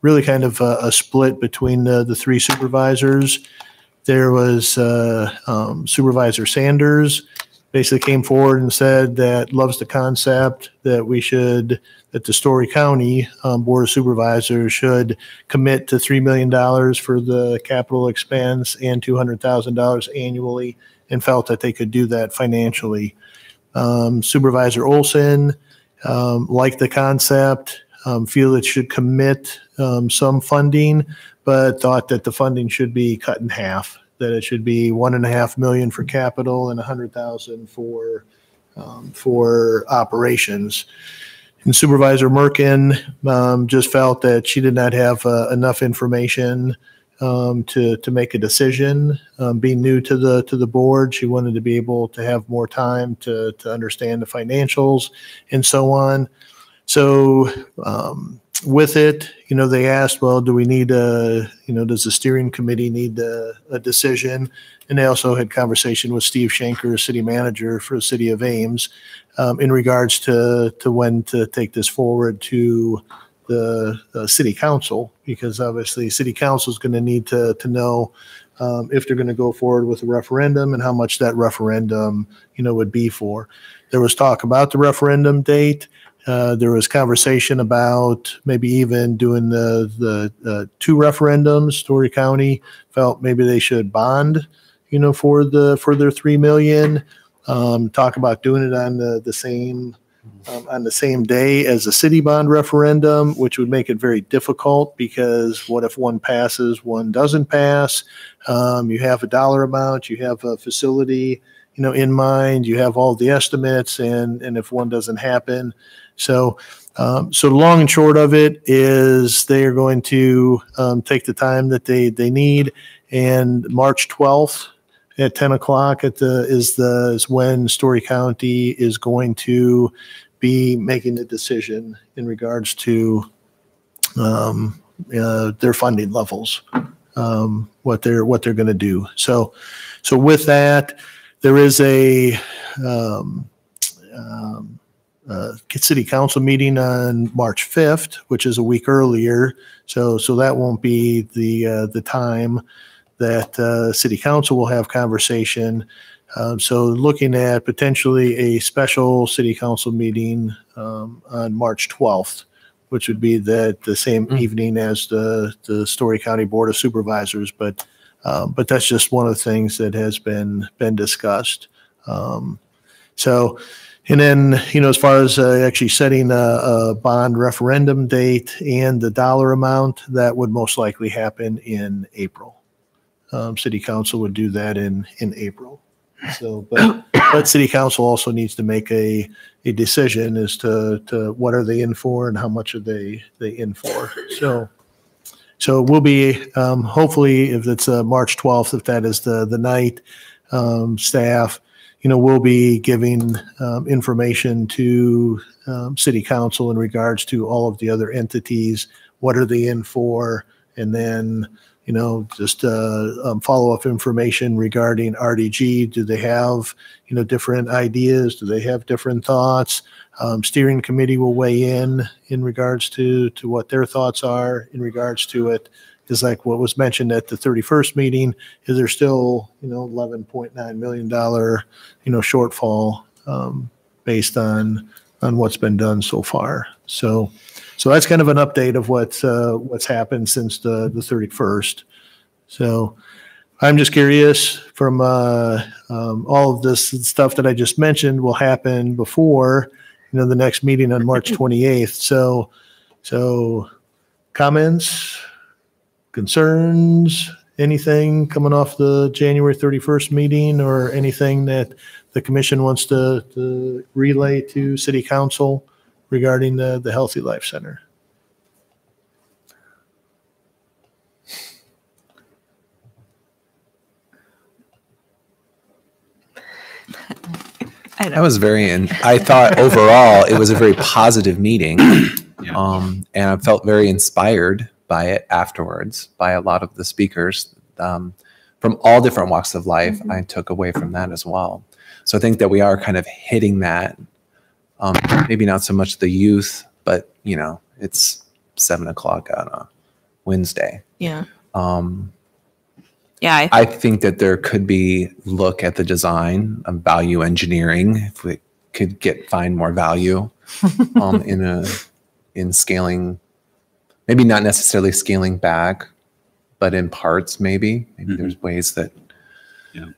really kind of a split between the three supervisors. There was Supervisor Sanders basically came forward and said that loves the concept that that the Story County Board of Supervisors should commit to $3 million for the capital expense and $200,000 annually, and felt that they could do that financially. Supervisor Olson liked the concept, feel it should commit some funding, but thought that the funding should be cut in half, that it should be $1.5 million for capital and $100,000 for operations. And Supervisor Merkin just felt that she did not have enough information to make a decision. Being new to the board, she wanted to be able to have more time to understand the financials and so on. So with it, they asked, well, do we need does the steering committee need a decision? And they also had conversation with Steve Schenker, city manager for the city of Ames, in regards to when to take this forward to the city council, because obviously city council is going to need to know if they're going to go forward with a referendum and how much that referendum, would be for. There was talk about the referendum date. There was conversation about maybe even doing the two referendums. Story County felt maybe they should bond, for their $3 million. Talk about doing it on the same day as the city bond referendum, which would make it very difficult, because what if one passes, one doesn't pass? You have a dollar amount, you have a facility, in mind, you have all the estimates, and if one doesn't happen. So the long and short of it is they are going to take the time that they need, and March 12th at 10 o'clock is when Story County is going to be making the decision in regards to their funding levels, what they're going to do. So with that, there is a city council meeting on March 5th, which is a week earlier. So that won't be the time that city council will have conversation. So looking at potentially a special city council meeting on March 12th, which would be the same evening as the Story County Board of Supervisors. But that's just one of the things that has been discussed. And then, as far as actually setting a bond referendum date and the dollar amount, that would most likely happen in April. City council would do that in April. So, but city council also needs to make a decision as to what are they in for and how much are they in for. So we'll be, hopefully, if it's March 12th, if that is the night, staff, we'll be giving information to city council in regards to all of the other entities. What are they in for? And then, just follow-up information regarding RDG. Do they have, different ideas? Do they have different thoughts? Steering committee will weigh in regards to what their thoughts are in regards to it. Is like what was mentioned at the 31st meeting, is there still, $11.9 million, shortfall based on what's been done so far. So that's kind of an update of what's happened since the 31st. So I'm just curious, from all of this stuff that I just mentioned will happen before, the next meeting on March 28th. So comments, concerns, anything coming off the January 31st meeting, or anything that the commission wants to relay to city council regarding the Healthy Life Center? I thought overall it was a very positive meeting. And I felt very inspired by it afterwards, by a lot of the speakers from all different walks of life. I took away from that as well. So I think that we are kind of hitting that, maybe not so much the youth, but it's 7 o'clock on a Wednesday. Yeah. I think that there could be look at the design of value engineering, if we could find more value in scaling. Maybe not necessarily scaling back, but in parts, maybe there's ways that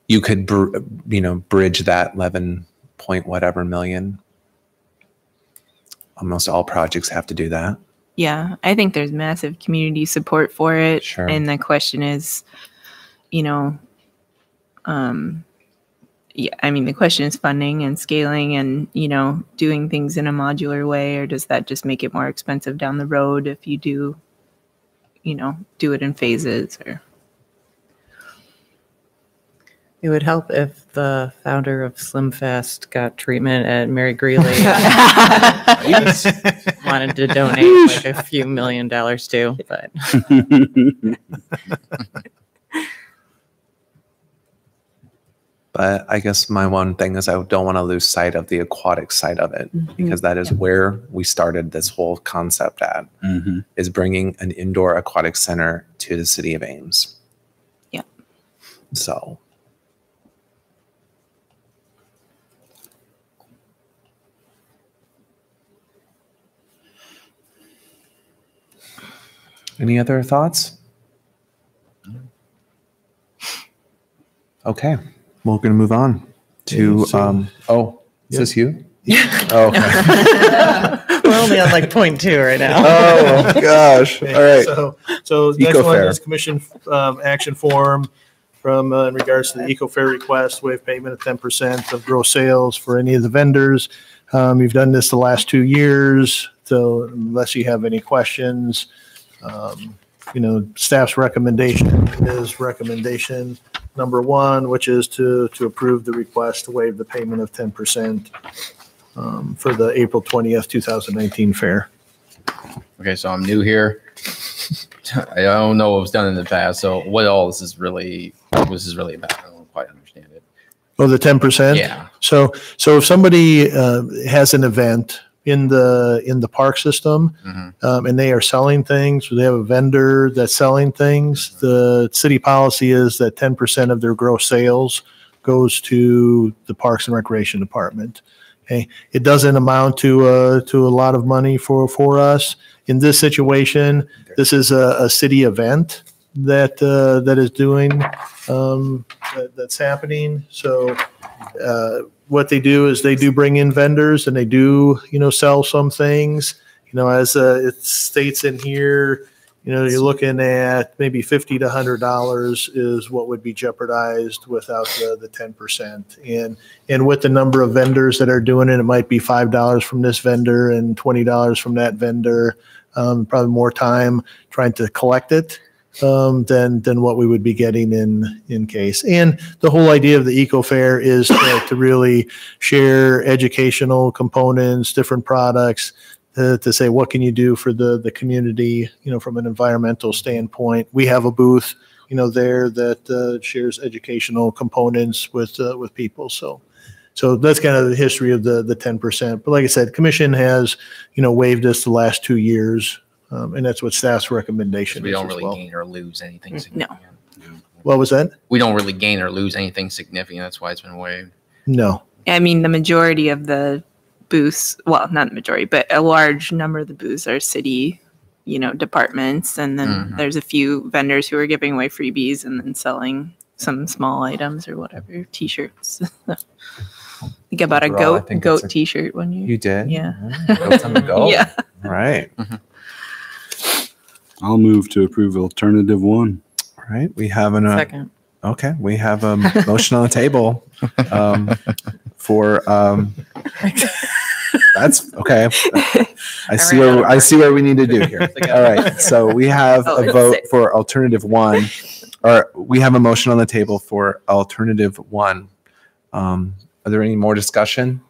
you could, bridge that 11 point whatever million. Almost all projects have to do that. Yeah, I think there's massive community support for it. Sure. And the question is, the question is funding and scaling and, doing things in a modular way, or does that just make it more expensive down the road if you do it in phases? Or It would help if the founder of Slim Fast got treatment at Mary Greeley. Wanted to donate like a few $1 million too, but. But I guess my one thing is I don't want to lose sight of the aquatic side of it, because that is where we started this whole concept at, is bringing an indoor aquatic center to the city of Ames. Yeah. So. Any other thoughts? Okay. We're going to move on to, is this you? Oh, okay. We're only on like 0.2 right now. Oh, gosh. All right. So next one Eco-Fair. is commission action form from in regards to the Eco-Fair request, waive payment of 10% of gross sales for any of the vendors. You've done this the last 2 years, so unless you have any questions, staff's recommendation is recommendation number 1, which is to approve the request to waive the payment of 10% for the April 20th, 2019 fair. Okay, so I'm new here. I don't know what was done in the past. So what all this is really about? I don't quite understand it. Oh, the 10%? Yeah. So if somebody has an event in the park system, and they are selling things, or they have a vendor that's selling things, the city policy is that 10% of their gross sales goes to the Parks and Recreation Department. Okay, it doesn't amount to a lot of money for us in this situation. This is a city event that is doing that's happening. So. What they do is they do bring in vendors, and they do, sell some things, as it states in here, you're looking at maybe $50 to $100 is what would be jeopardized without the 10%. And with the number of vendors that are doing it, it might be $5 from this vendor and $20 from that vendor, probably more time trying to collect it. Than what we would be getting in case. And the whole idea of the Eco-Fair is to really share educational components, different products, to say, what can you do for the community, from an environmental standpoint. We have a booth, there that shares educational components with people. So that's kind of the history of the 10%. But like I said, commission has, waived this the last 2 years. And that's what staff's recommendation is. We don't really gain or lose anything significant. No. What was that? We don't really gain or lose anything significant. That's why it's been waived. No. I mean, the majority of the booths, well, not the majority, but a large number of the booths are city, departments. And then there's a few vendors who are giving away freebies and then selling some small items or whatever, T-shirts. Think about a goat T-shirt one year. You did? Yeah. Goats on the go? Yeah. All right. I'll move to approve alternative 1. All right. We have Second. Okay. We have a motion on the table for that's okay. I see where we need to do here. All right. So we have a vote for alternative 1, or we have a motion on the table for alternative 1. Are there any more discussion?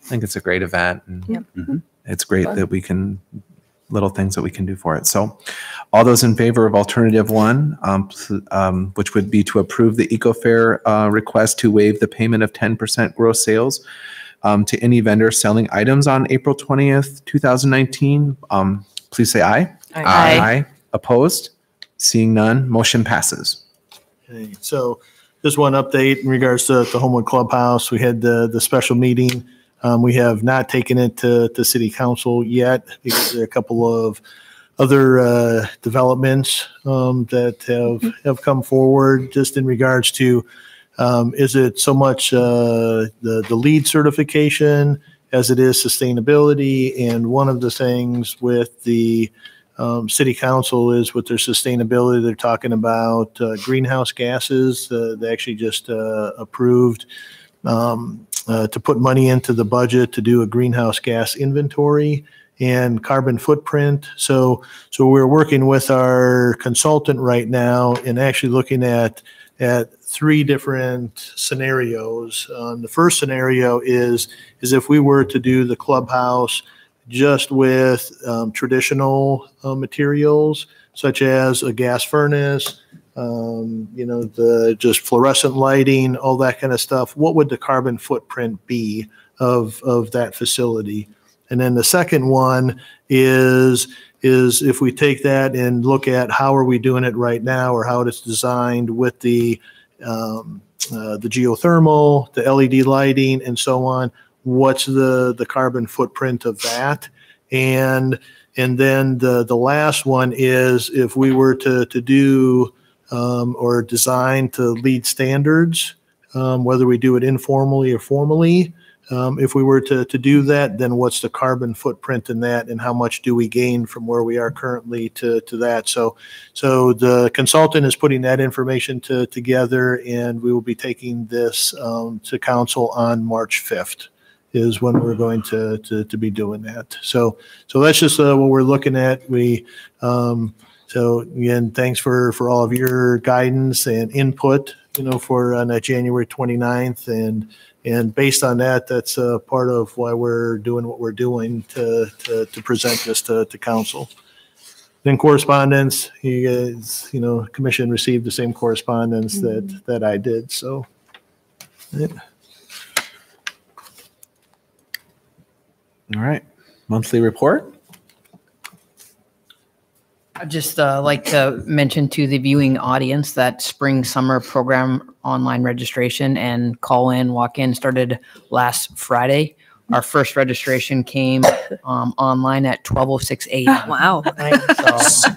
I think it's a great event, and it's great that we can little things that we can do for it. So all those in favor of alternative 1, which would be to approve the Eco-Fair request to waive the payment of 10% gross sales to any vendor selling items on April 20th, 2019, please say aye. Aye. Opposed? Seeing none, motion passes. Okay. So just one update in regards to the Homewood Clubhouse. We had the special meeting. We have not taken it to city council yet because there are a couple of other developments that have come forward just in regards to is it so much the LEED certification as it is sustainability. And one of the things with the city council is with their sustainability, they're talking about greenhouse gases. They actually just approved to put money into the budget to do a greenhouse gas inventory and carbon footprint. So we're working with our consultant right now and actually looking at three different scenarios. The first scenario is if we were to do the clubhouse just with traditional materials, such as a gas furnace, the just fluorescent lighting, all that kind of stuff. What would the carbon footprint be of that facility? And then the second one is if we take that and look at how are we doing it right now, or how it's designed with the geothermal, the LED lighting, and so on. What's the carbon footprint of that? And then the last one is if we were to do or design to lead standards, whether we do it informally or formally. If we were to do that, then what's the carbon footprint in that, and how much do we gain from where we are currently to that? So the consultant is putting that information together, and we will be taking this to council on March 5th is when we're going to be doing that. So that's just what we're looking at. So again, thanks for all of your guidance and input, for on that January 29th. And based on that, that's part of why we're doing what we're doing to present this to council. Then correspondence, you guys, commission received the same correspondence that I did. So. Yeah. All right. Monthly report. I'd just like to mention to the viewing audience that spring summer program online registration and call in, walk in started last Friday. Our first registration came online at 12:06 a.m. Wow. So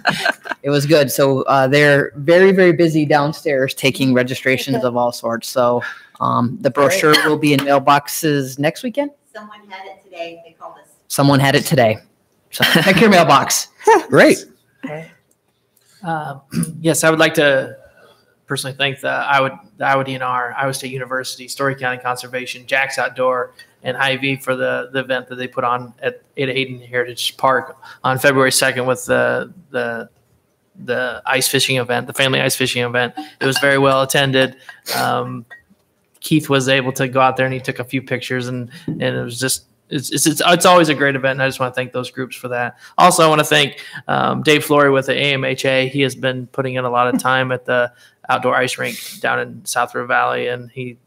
it was good. So they're very, very busy downstairs taking registrations of all sorts. So the brochure will be in mailboxes next weekend. Someone had it today. They called us. Someone had it today. So check your mailbox. Great. Yes, I would like to personally thank the Iowa DNR, Iowa State University, Story County Conservation, Jack's Outdoor, and Hy-Vee for the event that they put on at Ada Hayden Heritage Park on February 2nd with the ice fishing event, the family ice fishing event. It was very well attended. Keith was able to go out there and he took a few pictures, and it was just it's always a great event, and I just want to thank those groups for that. Also, I want to thank Dave Flory with the AMHA. He has been putting in a lot of time at the outdoor ice rink down in South River Valley, and he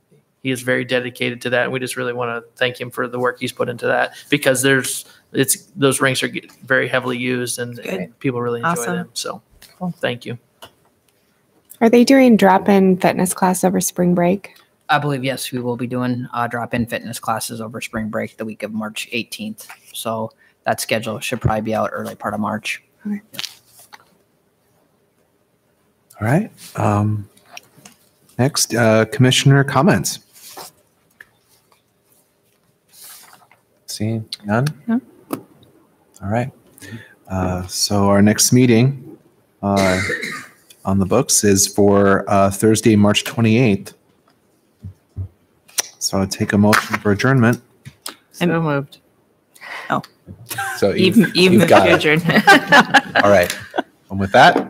is very dedicated to that. And we just really want to thank him for the work he's put into that, because those rinks are very heavily used, and people really enjoy them. So, thank you. Are they doing drop-in fitness class over spring break? I believe, yes, we will be doing drop-in fitness classes over spring break the week of March 18th. So that schedule should probably be out early part of March. Okay. All right. Next, commissioner comments. Seeing none? No. All right. So our next meeting on the books is for Thursday, March 28th. So I'll take a motion for adjournment. So moved. Oh. So You've got moved it. to adjourn. All right. And with that,